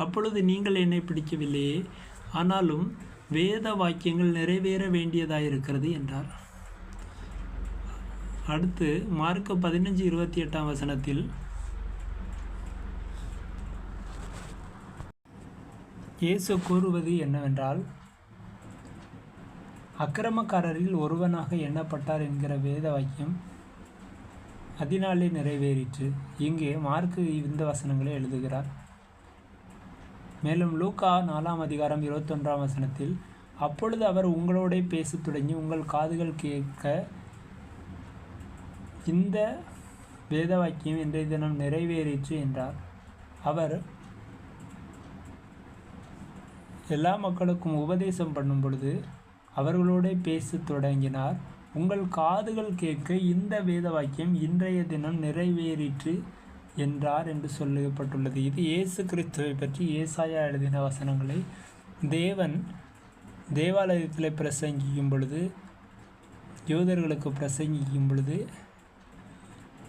அப்பொழுது நீங்கள் என்னை பிடிக்கவில்லையே, ஆனாலும் வேத வாக்கியங்கள் நிறைவேற வேண்டியதாயிருக்கிறது என்றார். அடுத்து மார்க்கு 15:28ஆம் வசனத்தில், இயேசு கூறுவது என்னவென்றால், அக்கிரமக்காரரில் ஒருவனாக எண்ணப்பட்டார் என்கிற வேத வாக்கியம் அதனாலே நிறைவேறிற்று. இங்கே மார்க்கு இந்த வசனங்களை எழுதுகிறார். மேலும் லூக்கா 4ஆம் அதிகாரம் 21ஆம் வசனத்தில், அப்பொழுது அவர் உங்களோட பேசத் தொடங்கி, உங்கள் காதுகள் கேட்க இந்த வேத வாக்கியம் இன்றைய தினம் நிறைவேறிற்று என்றார். அவர் எல்லா மக்களுக்கும் உபதேசம் பண்ணும் பொழுது அவர்களோட பேச தொடங்கினார். உங்கள் காதுகள் கேட்க இந்த வேத வாக்கியம் இன்றைய தினம் நிறைவேறிற்று என்றார் என்று சொல்லப்பட்டுள்ளது. இது இயேசு கிறிஸ்துவை பற்றி ஏசாயா எழுதின வசனங்களை தேவன் தேவாலயத்தில் பிரசங்கிக்கும் பொழுது, யூதர்களுக்கு பிரசங்கிக்கும் பொழுது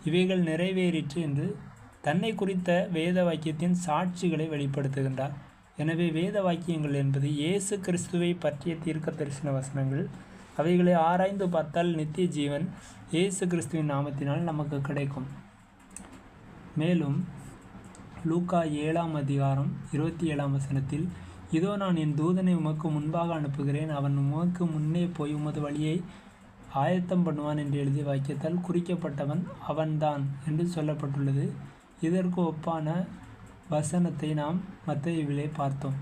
இவைகள் நிறைவேறிற்று என்று தன்னை குறித்த வேத வாக்கியத்தின் சாட்சிகளை வெளிப்படுத்துகின்றார். எனவே வேத வாக்கியங்கள் என்பது இயேசு கிறிஸ்துவை பற்றிய தீர்க்க தரிசன வசனங்கள். அவைகளை ஆராய்ந்து பார்த்தால் நித்திய ஜீவன் இயேசு கிறிஸ்துவின் நாமத்தினால் நமக்கு கிடைக்கும். மேலும் லூக்கா 7ஆம் அதிகாரம் 27ஆம் வசனத்தில், இதோ நான் என் தூதனை உமக்கு முன்பாக அனுப்புகிறேன், அவன் உமக்கு முன்னே போய் உமது வழியை ஆயத்தம் பண்ணுவான் என்று எழுதிய வாக்கியத்தால் குறிக்கப்பட்டவன் அவன்தான் என்று சொல்லப்பட்டுள்ளது. இதற்கு ஒப்பான வசனத்தை நாம் மத்தேயுவிலே பார்த்தோம்.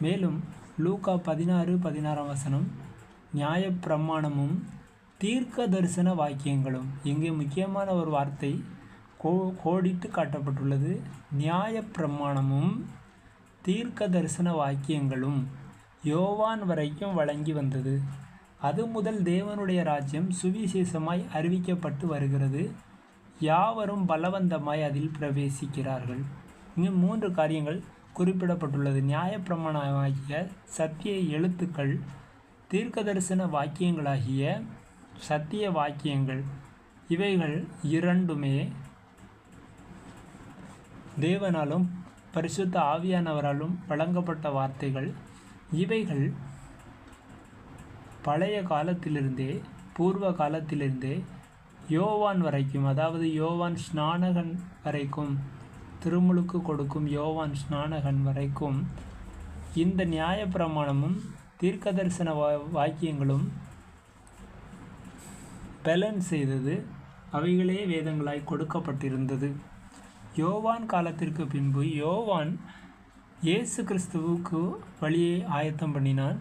மேலும் லூக்கா 16:16ஆம் வசனம், நியாயப்பிரமாணமும் தீர்க்க தரிசன வாக்கியங்களும். இங்கே முக்கியமான ஒரு வார்த்தை கோடிட்டு காட்டப்பட்டுள்ளது. நியாயப்பிரமாணமும் தீர்க்க தரிசன வாக்கியங்களும் யோவான் வரைக்கும் வழங்கி வந்தது. அது முதல் தேவனுடைய ராஜ்யம் சுவிசேஷமாய் அறிவிக்கப்பட்டு வருகிறது. யாவரும் பலவந்தமாய் அதில் பிரவேசிக்கிறார்கள். இங்கு 3 காரியங்கள் குறிப்பிடப்பட்டுள்ளது. நியாயப்பிரமாணமாகிய சத்திய எழுத்துக்கள், தீர்க்க தரிசன வாக்கியங்களாகிய சத்திய வாக்கியங்கள். இவைகள் இரண்டுமே தேவனாலும் பரிசுத்த ஆவியானவராலும் வழங்கப்பட்ட வார்த்தைகள். இவைகள் பழைய காலத்திலிருந்தே, பூர்வ காலத்திலிருந்தே யோவான் வரைக்கும், அதாவது யோவான் ஸ்நானகன் வரைக்கும், திருமுழுக்கு கொடுக்கும் யோவான் ஸ்நானகன் வரைக்கும் இந்த நியாயப்பிரமாணமும் தீர்க்க தரிசன வாக்கியங்களும் பேலன்ஸ் செய்தது. அவைகளே வேதங்களாய் கொடுக்கப்பட்டிருந்தது. யோவான் காலத்திற்கு பின்பு யோவான் இயேசு கிறிஸ்துவுக்கு வழியை ஆயத்தம் பண்ணினான்.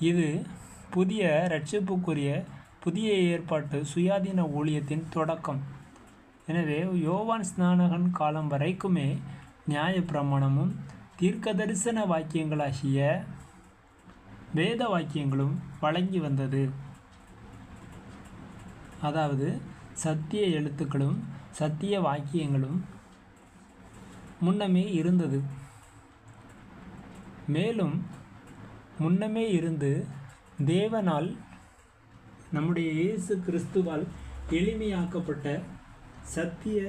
இது புதிய இரட்சிப்புக்குரிய புதிய ஏற்பாட்டு சுயாதீன ஊழியத்தின் தொடக்கம். எனவே யோவான் ஸ்நானகன் காலம் வரைக்குமே நியாயப்பிரமாணமும் தீர்க்க தரிசன வாக்கியங்களாகிய வேத வாக்கியங்களும் வழங்கி வந்தது. அதாவது சத்திய எழுத்துக்களும் சத்திய வாக்கியங்களும் முன்னமே இருந்தது. மேலும் முன்னமே இருந்து தேவனால் நம்முடைய இயேசு கிறிஸ்துவால் எளிமையாக்கப்பட்ட சத்திய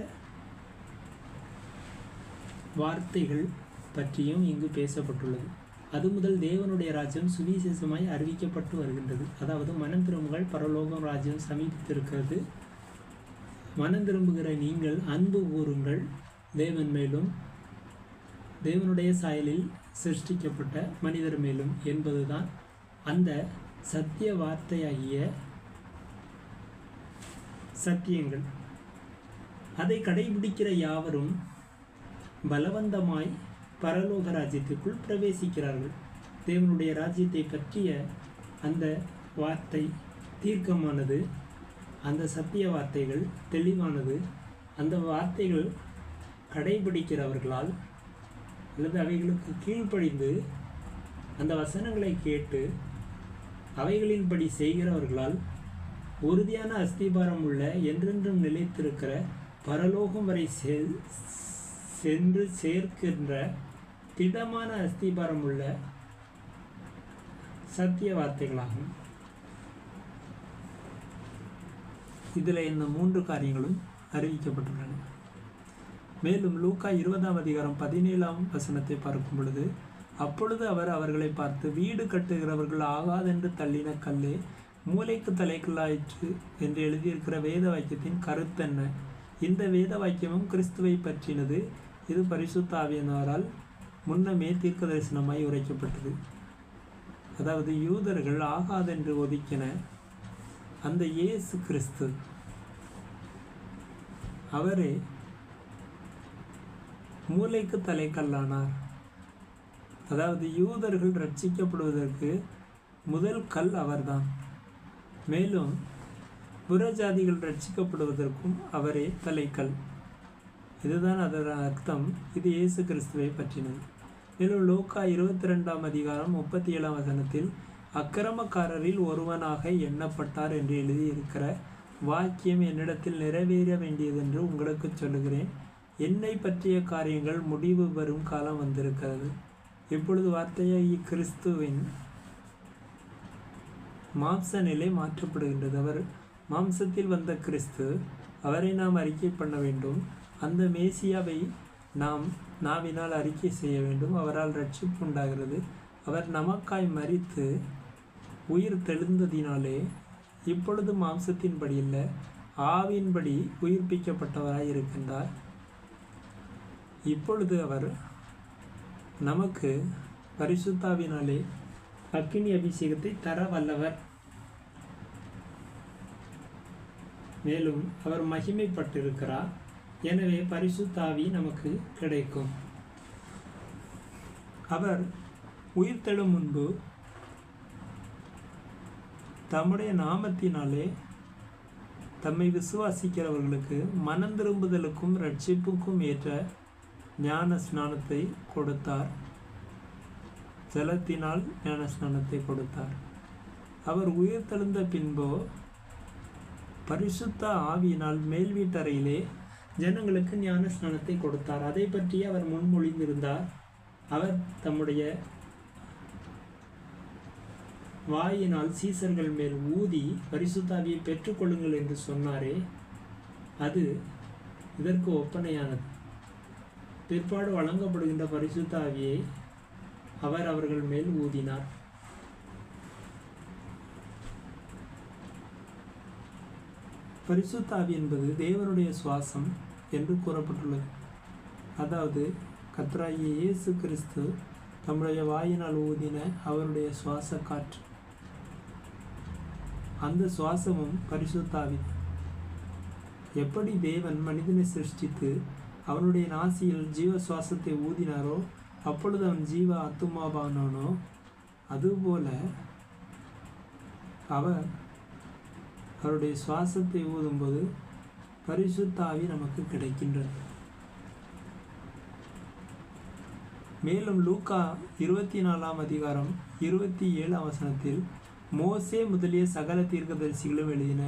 வார்த்தைகள் பற்றியும் இங்கு பேசப்பட்டுள்ளது. அது முதல் தேவனுடைய ராஜ்யம் சுவிசேஷமாய் அறிவிக்கப்பட்டு வருகின்றது. அதாவது மனம் திரும்புங்கள், பரலோகம் ராஜ்யம் சமீபித்திருக்கிறது. மனம் திரும்புகிற நீங்கள் அன்பு கூறுங்கள் தேவன் மேலும், தேவனுடைய சாயலில் சிருஷ்டிக்கப்பட்ட மனிதர் மேலும் என்பதுதான் அந்த சத்திய வார்த்தையாகிய சத்தியங்கள். அதை கடைபிடிக்கிற யாவரும் பலவந்தமாய் பரலோக ராஜ்யத்திற்குள் பிரவேசிக்கிறார்கள். தேவனுடைய ராஜ்யத்தை பற்றிய அந்த வார்த்தை தீர்க்கமானது, அந்த சத்திய வார்த்தைகள் தெளிவானது. அந்த வார்த்தைகள் கடைபிடிக்கிறவர்களால் அல்லது அவைகளுக்கு கீழ்ப்படிந்து அந்த வசனங்களை கேட்டு அவைகளின்படி செய்கிறவர்களால் உறுதியான அஸ்திபாரம் உள்ள என்றென்றும் நிலைத்திருக்கிற பரலோகம் வரை சென்று சேர்க்கின்ற திடமான அஸ்திபாரம் உள்ள சத்திய வார்த்தைகளாகும். இதில் இந்த 3 காரியங்களும் அறிவிக்கப்பட்டுள்ளன. மேலும் லூக்கா 20ஆம் அதிகாரம் 17ஆம் வசனத்தை பார்க்கும் பொழுது, அப்பொழுது அவர் அவர்களை பார்த்து, வீடு கட்டுகிறவர்கள் ஆகாதென்று தள்ளின கல்லே மூலைக்கு தலைக்கல்லாயிற்று என்று எழுதியிருக்கிற வேத வாக்கியத்தின் கருத்தென்ன? இந்த வேத வாக்கியமும் கிறிஸ்துவை பற்றினது. இது பரிசுத்த ஆவியானவரால் முன்னமே தீர்க்க தரிசனமாய் உரைக்கப்பட்டது. அதாவது யூதர்கள் ஆகாதென்று ஒதுக்கின அந்த இயேசு கிறிஸ்து, அவரே மூலைக்கு தலைக்கல்லானார். அதாவது யூதர்கள் ரட்சிக்கப்படுவதற்கு முதல் கல் அவர்தான். மேலும் புறஜாதிகள் ரட்சிக்கப்படுவதற்கும் அவரே தலைக்கல். இதுதான் அதன் அர்த்தம். இது இயேசு கிறிஸ்துவை பற்றினது. மேலும் லூக்கா 22ஆம் அதிகாரம் 37ஆம் வசனத்தில் அக்கிரமக்காரரில் ஒருவனாக எண்ணப்பட்டார் என்று எழுதியிருக்கிற வாக்கியம் என்னிடத்தில் நிறைவேற வேண்டியதென்று உங்களுக்கு சொல்லுகிறேன். என்னை பற்றிய காரியங்கள் முடிவு வரும் காலம் வந்திருக்கிறது. இப்பொழுது வார்த்தையாகி கிறிஸ்துவின் மாம்ச நிலை மாற்றப்படுகின்றது. அவர் மாம்சத்தில் வந்த கிறிஸ்து, அவரை நாம் அறிக்கை பண்ண வேண்டும். அந்த மேசியாவை நாம் நாவினால் அறிக்கை செய்ய வேண்டும். அவரால் ரட்சிப்பு உண்டாகிறது. அவர் நமக்காய் மரித்து உயிர் தெழுந்ததினாலே இப்பொழுது மாம்சத்தின்படி இல்லை, ஆவியின்படி உயிர்ப்பிக்கப்பட்டவராய் இருக்கின்றார். இப்பொழுது அவர் நமக்கு பரிசுத்தாவினாலே அக்கினி அபிஷேகத்தை தர வல்லவர். மேலும் அவர் மகிமைப்பட்டிருக்கிறார். எனவே பரிசுத்தாவி நமக்கு கிடைக்கும். அவர் உயிர்த்தெழும் முன்பு தம்முடைய நாமத்தினாலே தம்மை விசுவாசிக்கிறவர்களுக்கு மனம் திரும்புதலுக்கும் ரட்சிப்புக்கும் ஏற்ற ஞான ஸ்நானத்தை கொடுத்தார். ஜலத்தினால் ஞான ஸ்நானத்தை கொடுத்தார். அவர் உயிர்த்தெழுந்த பின்போ பரிசுத்த ஆவியினால் மேல் வீட்டறையிலே ஜனங்களுக்கு ஞான ஸ்நானத்தை கொடுத்தார். அதை பற்றி அவர் முன்மொழிந்திருந்தார். அவர் தம்முடைய வாயினால் சீசர்கள் மேல் ஊதி பரிசுத்தாவியை பெற்றுக்கொள்ளுங்கள் என்று சொன்னாரே, அது இதற்கு ஒப்பனையானது. பிற்பாடு வழங்கப்படுகின்ற பரிசுத்தாவியை அவர் அவர்கள் மேல் ஊதினார். பரிசுத்தாவி என்பது தேவனுடைய சுவாசம் என்று கூறப்பட்டுள்ளது. அதாவது கர்த்தராகிய இயேசு கிறிஸ்து தம்முடைய வாயினால் ஊதின அவருடைய சுவாச காற்று. அந்த சுவாசமும் பரிசுத்தாவி. எப்படி தேவன் மனிதனை சிருஷ்டித்து அவனுடைய நாசியில் ஜீவ சுவாசத்தை ஊதினாரோ அப்பொழுது அவன் ஜீவ ஆத்துமாவானானோ, அதுபோல அவருடைய சுவாசத்தை ஊதும்போது பரிசுத்தாவி நமக்கு கிடைக்கின்றது. மேலும் லூக்கா 24ஆம் அதிகாரம் 27ஆம் வசனத்தில் மோசே முதலிய சகல தீர்க்கதரிசிகளும் எழுதின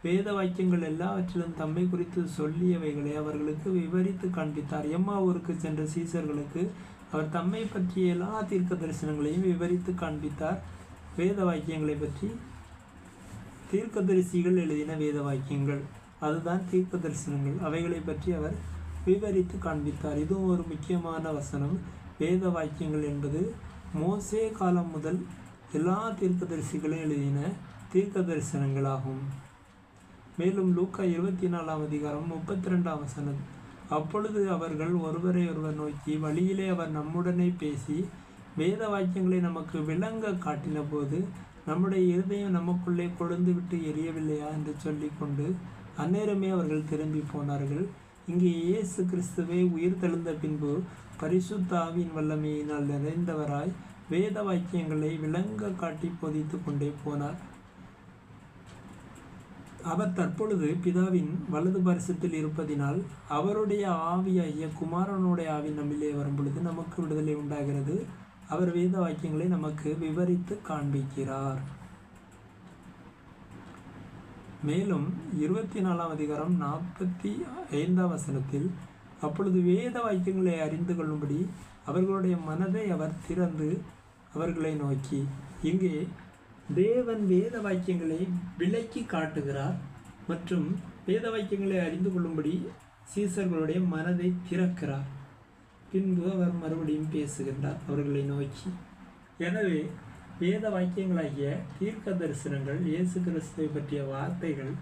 வேத வாக்கியங்கள் எல்லாவற்றிலும் தம்மை குறித்து சொல்லியவைகளை அவர்களுக்கு விவரித்து காண்பித்தார். எம்மாவூருக்கு சென்ற சீசர்களுக்கு அவர் தம்மை பற்றிய எல்லா தீர்க்க தரிசனங்களையும் விவரித்து காண்பித்தார். வேத வாக்கியங்களை பற்றி தீர்க்கதரிசிகள் எழுதின வேத வாக்கியங்கள், அதுதான் தீர்க்க தரிசனங்கள். அவைகளை பற்றி அவர் விவரித்து காண்பித்தார். இதுவும் ஒரு முக்கியமான வசனம். வேத வாக்கியங்கள் என்பது மோசே காலம் முதல் எல்லா தீர்க்கதரிசிகளும் எழுதின தீர்க்க தரிசனங்களாகும். மேலும் லூக்கா 24ஆம் அதிகாரம் 32ஆம் வசனம், அப்பொழுது அவர்கள் ஒருவரை ஒருவர் நோக்கி, வழியிலே அவர் நம்முடனே பேசி வேத வாக்கியங்களை நமக்கு விளங்க காட்டின போது நம்முடைய இருதயம் நமக்குள்ளே கொழுந்து விட்டு எரியவில்லையா என்று சொல்லி கொண்டு அந்நேரமே அவர்கள் திரும்பி போனார்கள். இங்கே இயேசு கிறிஸ்துவை உயிர்த்தெழுந்த பின்பு பரிசுத்த ஆவியின் வல்லமையினால் நிறைந்தவராய் வேத வாக்கியங்களை விளங்க காட்டி போதித்து கொண்டே போனார். அவர் தற்பொழுது பிதாவின் வலது பரிசத்தில் இருப்பதினால் அவருடைய ஆவியாகிய குமாரனுடைய ஆவி நம்மிலே வரும் பொழுது நமக்கு விடுதலை உண்டாகிறது. அவர் வேத வாக்கியங்களை நமக்கு விவரித்து காண்பிக்கிறார். மேலும் 24ஆம் அதிகாரம் 45ஆம் வசனத்தில், அப்பொழுது வேத வாக்கியங்களை அறிந்து கொள்ளும்படி அவர்களுடைய மனதை அவர் திறந்து அவர்களை நோக்கி, இங்கே தேவன் வேத வாக்கியங்களை விளக்கி காட்டுகிறார் மற்றும் வேத வாக்கியங்களை அறிந்து கொள்ளும்படி சீசர்களுடைய மனதை திறக்கிறார். பின்பு அவர் மறுபடியும் பேசுகின்றார் அவர்களை நோக்கி. எனவே வேத வாக்கியங்களாகிய தீர்க்க தரிசனங்கள், இயேசு கிறிஸ்துவை பற்றிய வார்த்தைகள்,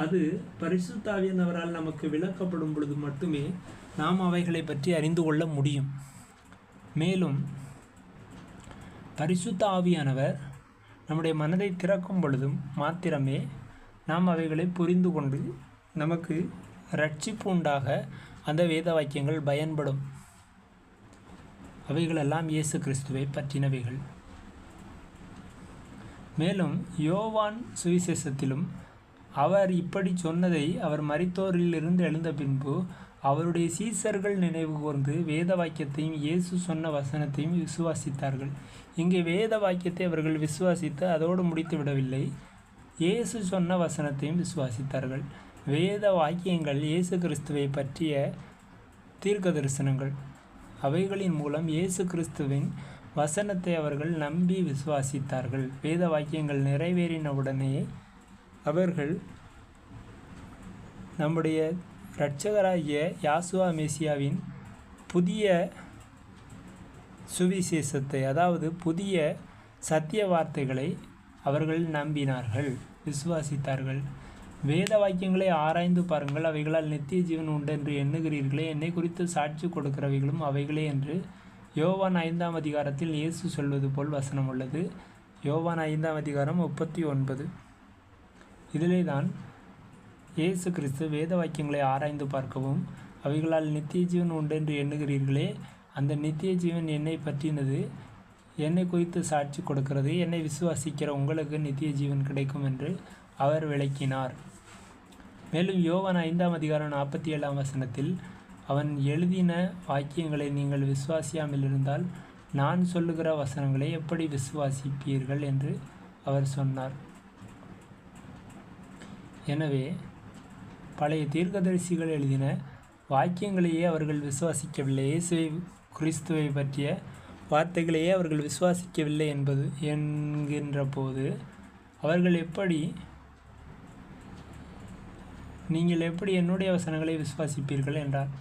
அது பரிசுத்த ஆவியானவரால் நமக்கு விளக்கப்படும் பொழுது மட்டுமே நாம் அவைகளை பற்றி அறிந்து கொள்ள முடியும். மேலும் பரிசுத்த ஆவியானவர் நம்முடைய மனதை திறக்கும் பொழுதும் மாத்திரமே நாம் அவைகளை புரிந்து கொண்டு நமக்கு இரட்சிப்பு உண்டாக அந்த வேத வாக்கியங்கள் பயன்படும். அவைகளெல்லாம் இயேசு கிறிஸ்துவை பற்றினவைகள். மேலும் யோவான் சுவிசேஷத்திலும் அவர் இப்படி சொன்னதை அவர் மரித்தோரிலிருந்து எழுந்த பின்பு அவருடைய சீசர்கள் நினைவு கூர்ந்து வேத வாக்கியத்தையும் இயேசு சொன்ன வசனத்தையும் விசுவாசித்தார்கள். இங்கே வேத வாக்கியத்தை அவர்கள் விசுவாசித்து அதோடு முடித்து விடவில்லை, இயேசு சொன்ன வசனத்தையும் விசுவாசித்தார்கள். வேத வாக்கியங்கள் இயேசு கிறிஸ்துவை பற்றிய தீர்க்க தரிசனங்கள். அவைகளின் மூலம் இயேசு கிறிஸ்துவின் வசனத்தை அவர்கள் நம்பி விசுவாசித்தார்கள். வேத வாக்கியங்கள் நிறைவேறினவுடனே அவர்கள் நம்முடைய இரட்சகராகிய யாசுவா மெசியாவின் புதிய சுவிசேஷத்தை, அதாவது புதிய சத்திய வார்த்தைகளை அவர்கள் நம்பினார்கள், விசுவாசித்தார்கள். வேத வாக்கியங்களை ஆராய்ந்து பாருங்கள், அவைகளால் நித்திய ஜீவன் உண்டென்று எண்ணுகிறீர்களே, என்னை குறித்து சாட்சி கொடுக்கிறவைகளும் அவைகளே என்று யோவான் 5ஆம் அதிகாரத்தில் இயேசு சொல்வது போல் வசனம் உள்ளது. யோவான் 5ஆம் அதிகாரம் 39. இதிலே தான் இயேசு கிறிஸ்து வேத வாக்கியங்களை ஆராய்ந்து பார்க்கவும், அவைகளால் நித்திய ஜீவன் உண்டென்று எண்ணுகிறீர்களே, அந்த நித்திய ஜீவன் என்னை பற்றினது, என்னை குறித்து சாட்சி கொடுக்கிறது, என்னை விசுவாசிக்கிற உங்களுக்கு நித்திய ஜீவன் கிடைக்கும் என்று அவர் விளக்கினார். மேலும் யோவான் 5ஆம் அதிகாரம் 47ஆம் வசனத்தில், அவன் எழுதின வாக்கியங்களை நீங்கள் விசுவாசியாமல் இருந்தால் நான் சொல்லுகிற வசனங்களை எப்படி விசுவாசிப்பீர்கள் என்று அவர் சொன்னார். எனவே பழைய தீர்க்கதரிசிகள் எழுதின வாக்கியங்களையே அவர்கள் விசுவாசிக்கவில்லை, இயேசுவை கிறிஸ்துவை பற்றிய வார்த்தைகளையே அவர்கள் விசுவாசிக்கவில்லை என்கின்ற போது அவர்கள் நீங்கள் எப்படி என்னுடைய வசனங்களை விசுவாசிப்பீர்கள் என்றார்.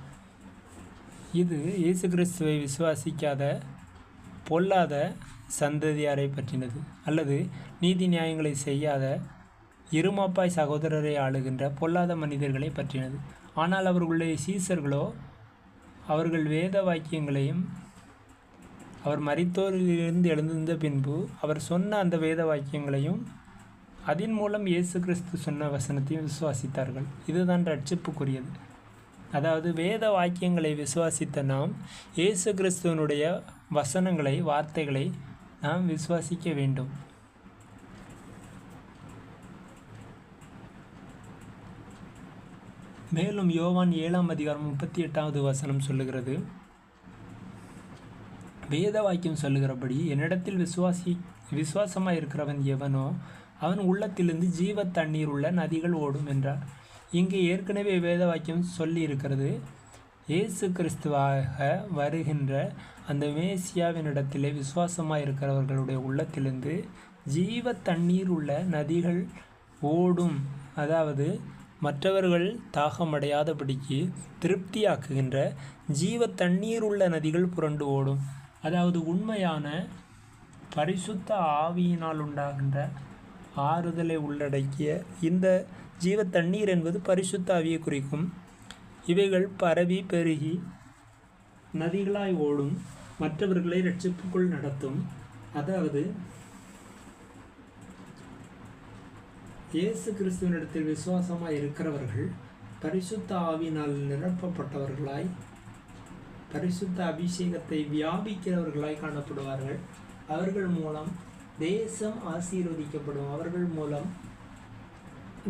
இது இயேசு கிறிஸ்துவை விசுவாசிக்காத பொல்லாத சந்ததியாரை பற்றினது, அல்லது நீதி நியாயங்களை செய்யாத இருமாப்பாய் சகோதரரை ஆளுகின்ற பொல்லாத மனிதர்களை பற்றினது. ஆனால் அவர்களுடைய சீசர்களோ அவர்கள் வேத வாக்கியங்களையும், அவர் மரித்தோரிலிருந்து எழுந்த பின்பு அவர் சொன்ன அந்த வேத வாக்கியங்களையும் அதன் மூலம் இயேசு கிறிஸ்து சொன்ன வசனத்தையும் விசுவாசித்தார்கள். இதுதான் ரட்சிப்புக்குரியது. அதாவது வேத வாக்கியங்களை விசுவாசித்த நாம் இயேசு கிறிஸ்துவனுடைய வசனங்களை, வார்த்தைகளை நாம் விசுவாசிக்க வேண்டும். மேலும் யோவான் 7ஆம் அதிகாரம் 38வது வசனம் சொல்லுகிறது, வேத வாக்கியம் சொல்லுகிறபடி என்னிடத்தில் விசுவாசமாக இருக்கிறவன் எவனோ அவன் உள்ளத்திலிருந்து ஜீவ தண்ணீர் உள்ள நதிகள் ஓடும் என்றார். இங்கே ஏற்கனவே வேத வாக்கியம் சொல்லி இருக்கிறது, இயேசு கிறிஸ்துவாக வருகின்ற அந்த மேசியாவினிடத்திலே விசுவாசமாக இருக்கிறவர்களுடைய உள்ளத்திலிருந்து ஜீவ தண்ணீர் உள்ள நதிகள் ஓடும். அதாவது மற்றவர்கள் தாகமடையாதபடிக்கு திருப்தியாக்குகின்ற ஜீவ தண்ணீர் உள்ள நதிகள் புரண்டு ஓடும். அதாவது உண்மையான பரிசுத்த ஆவியினால் உண்டாகின்ற ஆறுதலை உள்ளடக்கிய இந்த ஜீவ தண்ணீர் என்பது பரிசுத்த ஆவியை குறிக்கும். இவைகள் பரவி பெருகி நதிகளாய் ஓடும், மற்றவர்களை இரட்சிப்புக்குள் நடத்தும். அதாவது இயேசு கிறிஸ்துவனிடத்தில் விசுவாசமாக இருக்கிறவர்கள் பரிசுத்த ஆவியினால் நிரப்பப்பட்டவர்களாய் பரிசுத்த அபிஷேகத்தை வியாபிக்கிறவர்களாய் காணப்படுவார்கள். அவர்கள் மூலம் தேசம் ஆசீர்வதிக்கப்படும். அவர்கள் மூலம்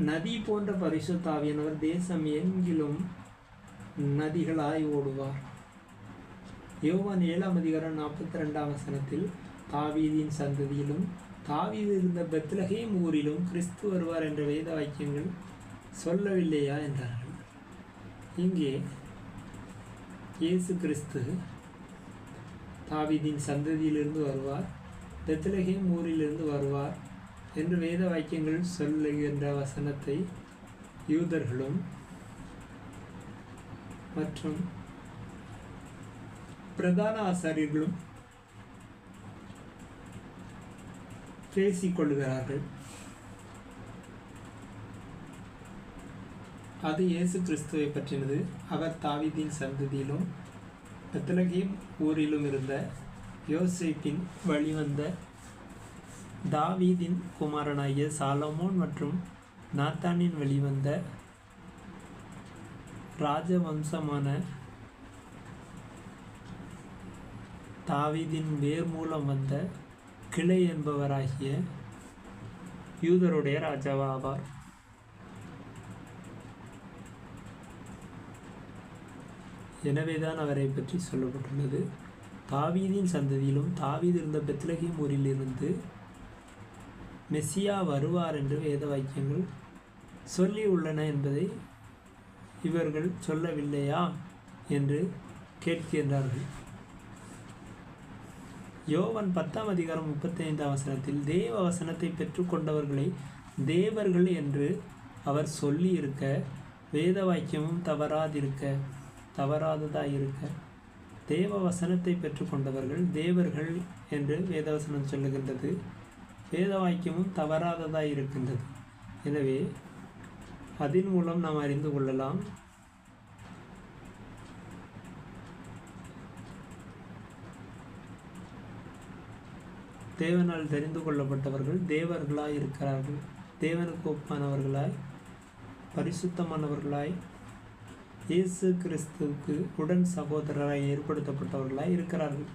நதி போன்ற பரிசுத்த ஆவியானவர் தேசம் எங்கிலும் நதிகளாய் ஓடுவார். யோவான் 7:42 தாவீதின் சந்ததியிலும் தாவீது இருந்த பெத்லகேம் ஊரிலும் கிறிஸ்து வருவார் என்ற வேத வாக்கியங்கள் சொல்லவில்லையா என்றார்கள். இங்கே இயேசு கிறிஸ்து தாவீதின் சந்ததியிலிருந்து வருவார், பெத்லகேம் ஊரிலிருந்து வருவார் என்று வேத வாக்கியங்கள் சொல்லுகின்ற வசனத்தை யூதர்களும் மற்றும் பிரதான ஆசாரியர்களும் பேசிக்கொள்கிறார்கள். அது இயேசு கிறிஸ்துவை பற்றினது. அவர் தாவீதின் சந்ததியிலும் பெத்லகேம் ஊரிலும் இருந்த யோசேப்பின் வழிவந்த தாவீதின் குமாரனாகிய சாலமோன் மற்றும் நாத்தானின் வழிவந்த ராஜவம்சமான தாவீதின் வேர் மூலம் வந்த கிளை என்பவராகிய யூதருடைய ராஜாவாவார். எனவேதான் அவரை பற்றி சொல்லப்பட்டுள்ளது. தாவீதின் சந்ததியிலும் தாவீது இருந்த பெத்லகேம் ஊரிலிருந்து மெசியா வருவார் என்று வேத வாக்கியங்கள் சொல்லி உள்ளன என்பதை இவர்கள் சொல்லவில்லையா என்று கேட்கின்றார்கள். யோவான் 10:35 தேவ வசனத்தை பெற்றுக்கொண்டவர்களை தேவர்கள் என்று அவர் சொல்லி இருக்க, வேத வாக்கியமும் தவறாததாயிருக்க தேவ வசனத்தை பெற்றுக்கொண்டவர்கள் தேவர்கள் என்று வேதவசனம் சொல்லுகின்றது. வேத வாக்கியமும் தவறாததாயிருக்கின்றது. எனவே அதன் மூலம் நாம் அறிந்து கொள்ளலாம், தேவனால் தெரிந்து கொள்ளப்பட்டவர்கள் தேவர்களாய் இருக்கிறார்கள். தேவனுக்கு ஒப்பானவர்களாய் பரிசுத்தமானவர்களாய் இயேசு கிறிஸ்துவுக்கு உடன் சகோதரராய் ஏற்படுத்தப்பட்டவர்களாய் இருக்கிறார்கள்.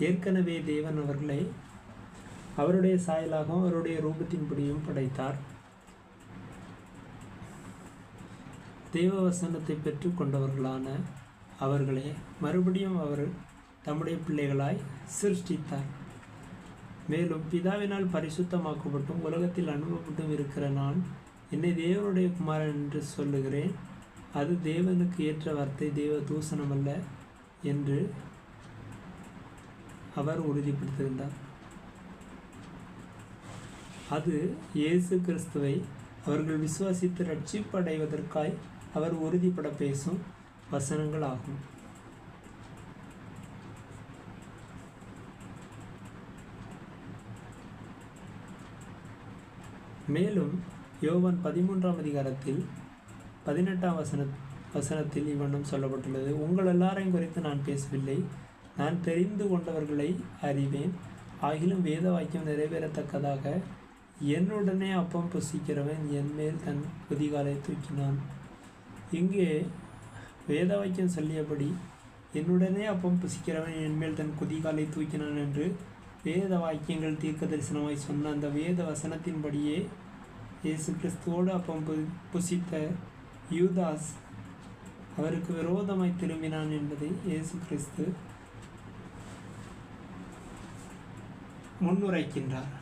ஏற்கனவே தேவன் அவர்களை அவருடைய சாயலாகவும் அவருடைய ரூபத்தின்படியும் படைத்தார். தேவ வசனத்தை பெற்று கொண்டவர்களான அவர்களை மறுபடியும் அவர் தம்முடைய பிள்ளைகளாய் சிருஷ்டித்தார். மேலும் பிதாவினால் பரிசுத்தமாக்கப்பட்டும் உலகத்தில் அனுப்பப்பட்டும் இருக்கிற நான் என்னை தேவனுடைய குமாரன் என்று சொல்லுகிறேன். அது தேவனுக்கு ஏற்ற வார்த்தை, தேவ தூஷணம் அல்ல என்று அவர் உறுதிப்படுத்துகின்றார். அது இயேசு கிறிஸ்துவை அவர்கள் விசுவாசித்து ரட்சிப்படைவதற்காய் அவர் உறுதிப்பட பேசும் வசனங்கள் ஆகும். மேலும் யோவான் 13:18 இவ்வண்ணம் சொல்லப்பட்டுள்ளது. உங்கள் எல்லாரையும் குறித்து நான் பேசவில்லை, நான் தெரிந்து கொண்டவர்களை அறிவேன். ஆகிலும் வேத வாக்கியம் நிறைவேறத்தக்கதாக என்னுடனே அப்பம் புசிக்கிறவன் என் மேல் தன் குதிகாலை தூக்கினான். இங்கே வேத வாக்கியம் சொல்லியபடி என்னுடனே அப்பம் புசிக்கிறவன் என் மேல் தன் குதிகாலை தூக்கினான் என்று வேத வாக்கியங்கள் தீர்க்க தரிசனமாய் சொன்ன அந்த வேத வசனத்தின்படியே இயேசு கிறிஸ்துவோடு அப்பம் புசித்த யூதாஸ் அவருக்கு விரோதமாய் திரும்பினான் என்பதை இயேசு கிறிஸ்து முன்னுரைக்கின்றார்.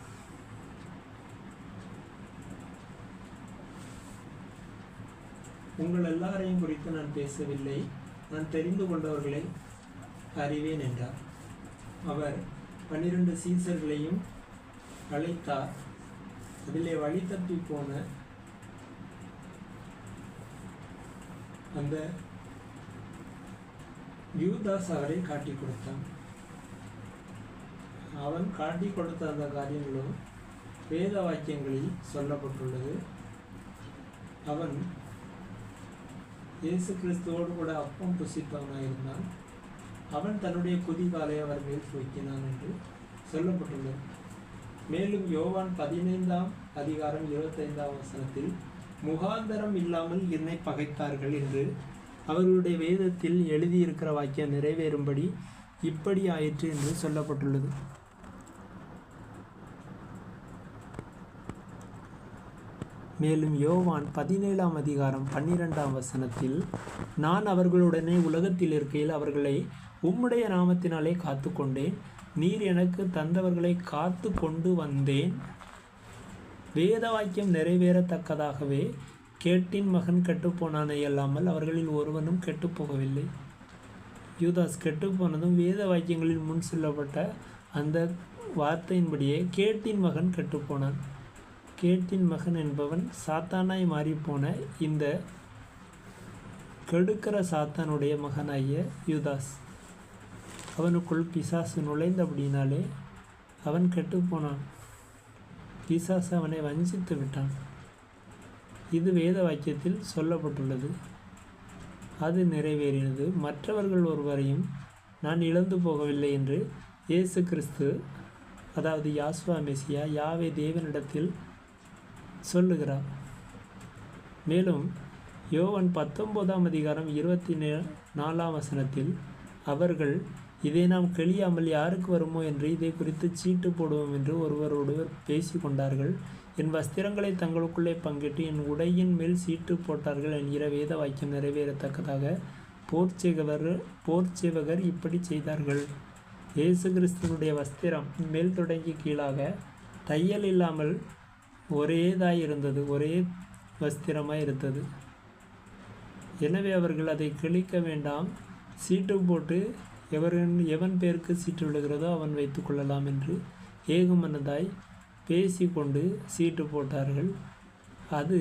உங்கள் எல்லாரையும் குறித்து நான் பேசவில்லை, நான் தெரிந்து கொண்டவர்களை அறிவேன் என்றார். அவர் 12 சீசர்களையும் அழைத்தார். அதிலே வழி தப்பி போன அந்த யூதாஸ் அவரை காட்டி கொடுத்தான். அவன் காட்டி கொடுத்த அந்த காரியங்களும் வேத வாக்கியங்களில் சொல்லப்பட்டுள்ளது. அவன் இயேசு கிறிஸ்துவோடு கூட அப்பம் புசித்தவனாயிருந்தான். அவன் தன்னுடைய குதிகாலை அவர் மேல் தூக்கினான் என்று சொல்லப்பட்டுள்ளது. மேலும் யோவான் 15:25 முகாந்தரம் இல்லாமல் என்னை பகைத்தார்கள் என்று அவர்களுடைய வேதத்தில் எழுதியிருக்கிற வாக்கியம் நிறைவேறும்படி இப்படி ஆயிற்று என்று சொல்லப்பட்டுள்ளது. மேலும் யோவான் 17ஆம் அதிகாரம் 12ஆம் வசனத்தில், நான் அவர்களுடனே உலகத்தில் இருக்கையில் அவர்களை உம்முடைய நாமத்தினாலே காத்து கொண்டேன், நீர் எனக்கு தந்தவர்களை காத்து கொண்டு வந்தேன், வேத வாக்கியம் நிறைவேறத்தக்கதாகவே கேட்டின் மகன் கெட்டுப்போனானே அல்லாமல் அவர்களில் ஒருவனும் கெட்டுப்போகவில்லை. யூதாஸ் கெட்டுப்போனதும் வேத வாக்கியங்களில் முன் சொல்லப்பட்ட அந்த வார்த்தையின்படியே கேட்டின் மகன் கெட்டுப்போனான். கேட்டின் மகன் என்பவன் சாத்தானாய் மாறிப்போன இந்த கெடுக்கிற சாத்தானுடைய மகனாகிய யூதாஸ். அவனுக்குள் பிசாசு நுழைந்தபடினாலே அவன் கெட்டுப்போனான். பிசாசு அவனை வஞ்சித்து விட்டான். இது வேத வாக்கியத்தில் சொல்லப்பட்டுள்ளது. அது நிறைவேறினது. மற்றவர்கள் ஒருவரையும் நான் இழந்து போகவில்லை என்று இயேசு கிறிஸ்து, அதாவது யாசுவா மெசியா, யாவே தேவனிடத்தில் சொல்லுகிறார். மேலும் யோவான் 19ஆம் அதிகாரம் 24ஆம் வசனத்தில், அவர்கள் இதை நாம் கெளியாமல் யாருக்கு வருமோ என்று இதை குறித்து சீட்டு போடுவோம் என்று ஒருவரோடொருவர் பேசி கொண்டார்கள். என் வஸ்திரங்களை தங்களுக்குள்ளே பங்கிட்டு என் உடையின் மேல் சீட்டு போட்டார்கள் என்கிற வேத வாக்கியம் நிறைவேறத்தக்கதாக போர்ச்சேவகர் இப்படி செய்தார்கள். இயேசு கிறிஸ்துவனுடைய வஸ்திரம் மேல் தொடங்கி கீழாக தையல் இல்லாமல் ஒரேதாய் இருந்தது, ஒரே வஸ்திரமாய் இருந்தது. எனவே அவர்கள் அதை கிழிக்க வேண்டாம், சீட்டு போட்டு எவன் பேருக்கு சீட்டு விழுகிறதோ அவன் வைத்து கொள்ளலாம் என்று ஏகமனதாய் பேசிக்கொண்டு சீட்டு போட்டார்கள். அது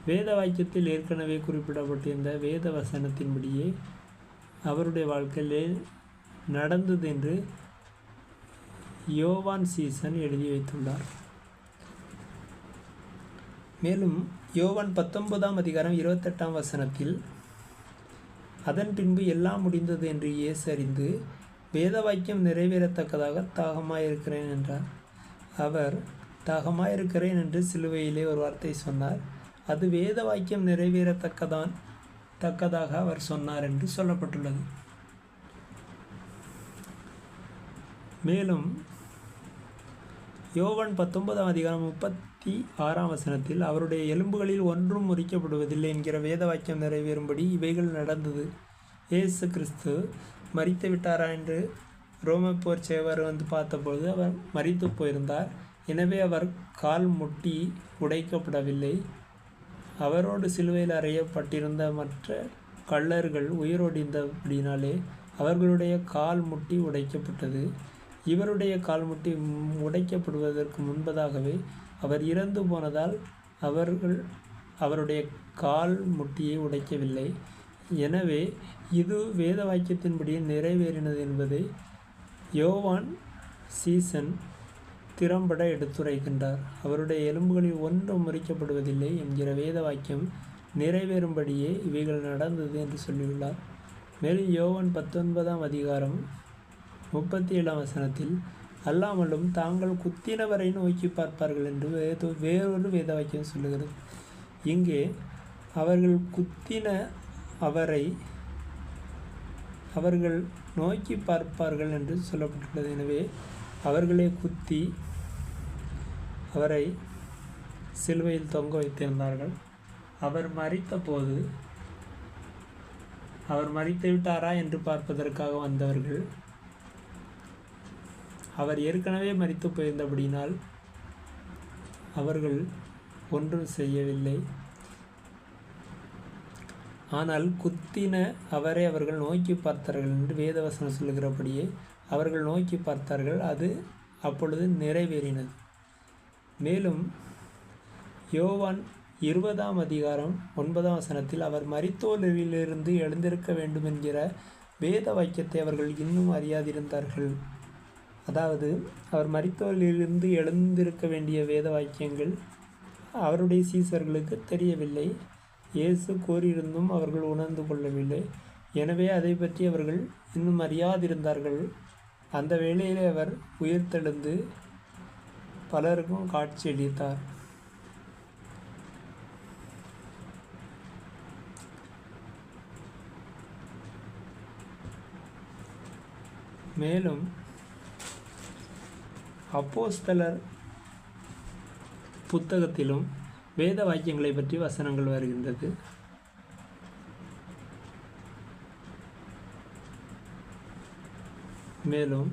வேத வாக்கியத்தில் ஏற்கனவே குறிப்பிடப்பட்டிருந்த வேத வசனத்தின்படியே அவருடைய வாழ்க்கையிலே நடந்தது என்று யோவான் சீசன் எழுதி வைத்துள்ளார். மேலும் யோவான் 19ஆம் அதிகாரம் 28ஆம் வசனத்தில், அதன் பின்பு எல்லாம் முடிந்தது என்று இயேசு அறிந்து வேத வாக்கியம் நிறைவேறத்தக்கதாக தாகமாயிருக்கிறேன் என்றார். அவர் தாகமாயிருக்கிறேன் என்று சிலுவையிலே ஒரு வார்த்தை சொன்னார். அது வேத வாக்கியம் நிறைவேறத்தக்கதாக அவர் சொன்னார் என்று சொல்லப்பட்டுள்ளது. மேலும் யோவான் 19ஆம் அதிகாரம் 36ஆம் வசனத்தில், அவருடைய எலும்புகளில் ஒன்றும் முறிக்கப்படுவதில்லை என்கிற வேத வாக்கியம் நிறைவேறும்படி இவைகள் நடந்தது. இயேசு கிறிஸ்து மரித்து விட்டாரா என்று ரோம போர் சேவர் பார்த்தபோது அவர் மரித்து போயிருந்தார். எனவே அவர் கால் முட்டி உடைக்கப்படவில்லை. அவரோடு சிலுவையில் அறையப்பட்டிருந்த மற்ற கள்ளர்கள் உயிரோடிந்தபடினாலே அவர்களுடைய கால் முட்டி உடைக்கப்பட்டது. இவருடைய கால் முட்டி உடைக்கப்படுவதற்கு முன்பதாகவே அவர் இறந்து போனதால் அவருடைய கால் முட்டியை உடைக்கவில்லை. எனவே இது வேத வாக்கியத்தின்படி நிறைவேறினது என்பதை யோவான் சீசன் திறம்பட எடுத்துரைக்கின்றார். அவருடைய எலும்புகளில் ஒன்றும் முறிக்கப்படுவதில்லை என்கிற வேத வாக்கியம் நிறைவேறும்படியே இவைகள் நடந்தது என்று சொல்லியுள்ளார். மேலும் யோவான் 19ஆம் அதிகாரம் 37ஆம் வசனத்தில், அல்லாமலும் தாங்கள் குத்தினவரை நோக்கி பார்ப்பார்கள் என்று வேறொரு வேத வாக்கியம் சொல்லுகிறது. இங்கே அவர்கள் குத்தின அவரை அவர்கள் நோக்கி பார்ப்பார்கள் என்று சொல்லப்பட்டுள்ளது. எனவே அவர்களே குத்தி அவரை சிலுவையில் தொங்க வைத்திருந்தார்கள். அவர் மரித்தபோது அவர் மரித்து விட்டாரா என்று பார்ப்பதற்காக வந்தவர்கள் அவர் ஏற்கனவே மரித்து போயிருந்தபடினால் அவர்கள் ஒன்றும் செய்யவில்லை. ஆனால் குத்தின அவரை அவர்கள் நோக்கி பார்த்தார்கள் என்று வேதவசனம் சொல்லுகிறபடியே அவர்கள் நோக்கி பார்த்தார்கள். அது அப்பொழுது நிறைவேறினது. மேலும் யோவான் 20ஆம் அதிகாரம் 9ஆம் வசனத்தில், அவர் மரித்தோரிலிருந்து எழுந்திருக்க வேண்டும் என்கிற வேத வாக்கியத்தை அவர்கள் இன்னும் அறியாதிருந்தார்கள். அதாவது அவர் மரித்தோரிலிருந்து எழுந்திருக்க வேண்டிய வேத வாக்கியங்கள் அவருடைய சீசர்களுக்கு தெரியவில்லை. இயேசு கூறியிருந்தும் அவர்கள் உணர்ந்து கொள்ளவில்லை. எனவே அதை பற்றி அவர்கள் இன்னும் அறியாதிருந்தார்கள். அந்த வேளையிலே அவர் உயிர்த்தெழுந்து பலருக்கும் காட்சியளித்தார். மேலும் அப்போஸ்தலர் புத்தகத்திலும் வேத வாக்கியங்களை பற்றி வசனங்கள் வருகின்றது. மேலும்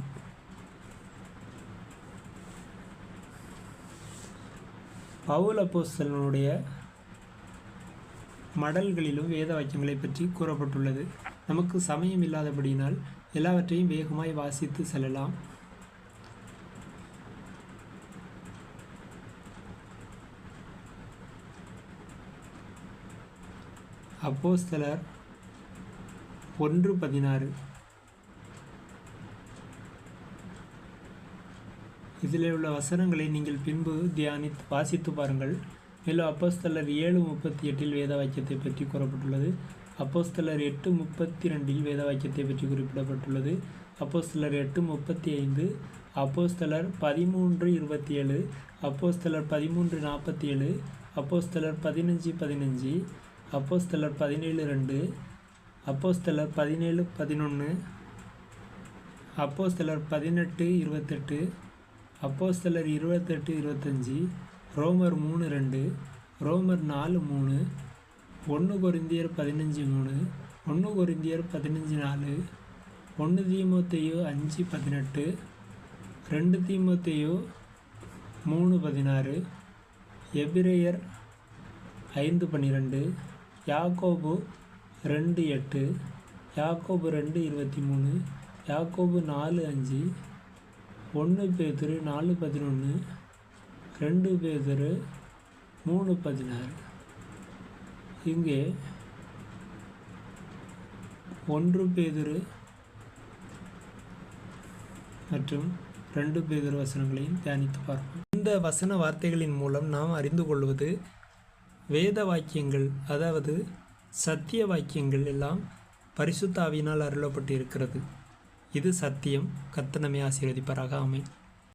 பவுல் அப்போஸ்தலனுடைய மடல்களிலும் வேத வாக்கியங்களை பற்றி கூறப்பட்டுள்ளது. நமக்கு சமயம் இல்லாதபடியினால் எல்லாவற்றையும் வேகமாய் வாசித்து செல்லலாம். அப்போஸ்தலர் 1:16 இதில் உள்ள வசனங்களை நீங்கள் பின்பு வாசித்து பாருங்கள். மேலும் அப்போஸ்தலர் 7:38 வேத வாக்கியத்தை பற்றி கூறப்பட்டுள்ளது. அப்போஸ்தலர் 8:32 வேத வாக்கியத்தை பற்றி குறிப்பிடப்பட்டுள்ளது. அப்போஸ்தலர் 8:35, அப்போஸ்தலர் 13:27, அப்போஸ்தலர் 13:47, அப்போஸ்தலர் 15:15, அப்போஸ்தலர் 17:2, அப்போஸ்தலர் 17:11, அப்போஸ்தலர் 18:28, அப்போஸ்தலர் 28:25, ரோமர் 3:2, ரோமர் 4:3, 1 கொரிந்தியர் 15:3, 1 கொரிந்தியர் 15:4, 1 தீமோத்தேயு 5:18, 2 தீமோத்தேயு 3:16, எபிரேயர் 5:12, யாக்கோபு 2:8, யாக்கோபு 2:23, யாக்கோபு 4:5, 1 பேதுரு 4:11, 2 பேதுரு 3:16. இங்கே 1 பேதுரு மற்றும் 2 பேதுரு வசனங்களையும் தியானித்து பார்ப்போம். இந்த வசன வார்த்தைகளின் மூலம் நாம் அறிந்து கொள்வது வேத வாக்கியங்கள், அதாவது சத்திய வாக்கியங்கள் எல்லாம் பரிசுத்த ஆவியினால் அருளப்பட்டு இருக்கிறது. இது சத்தியம். கர்த்தர் நம்மை ஆசீர்வதிப்பாராக. ஆமென்.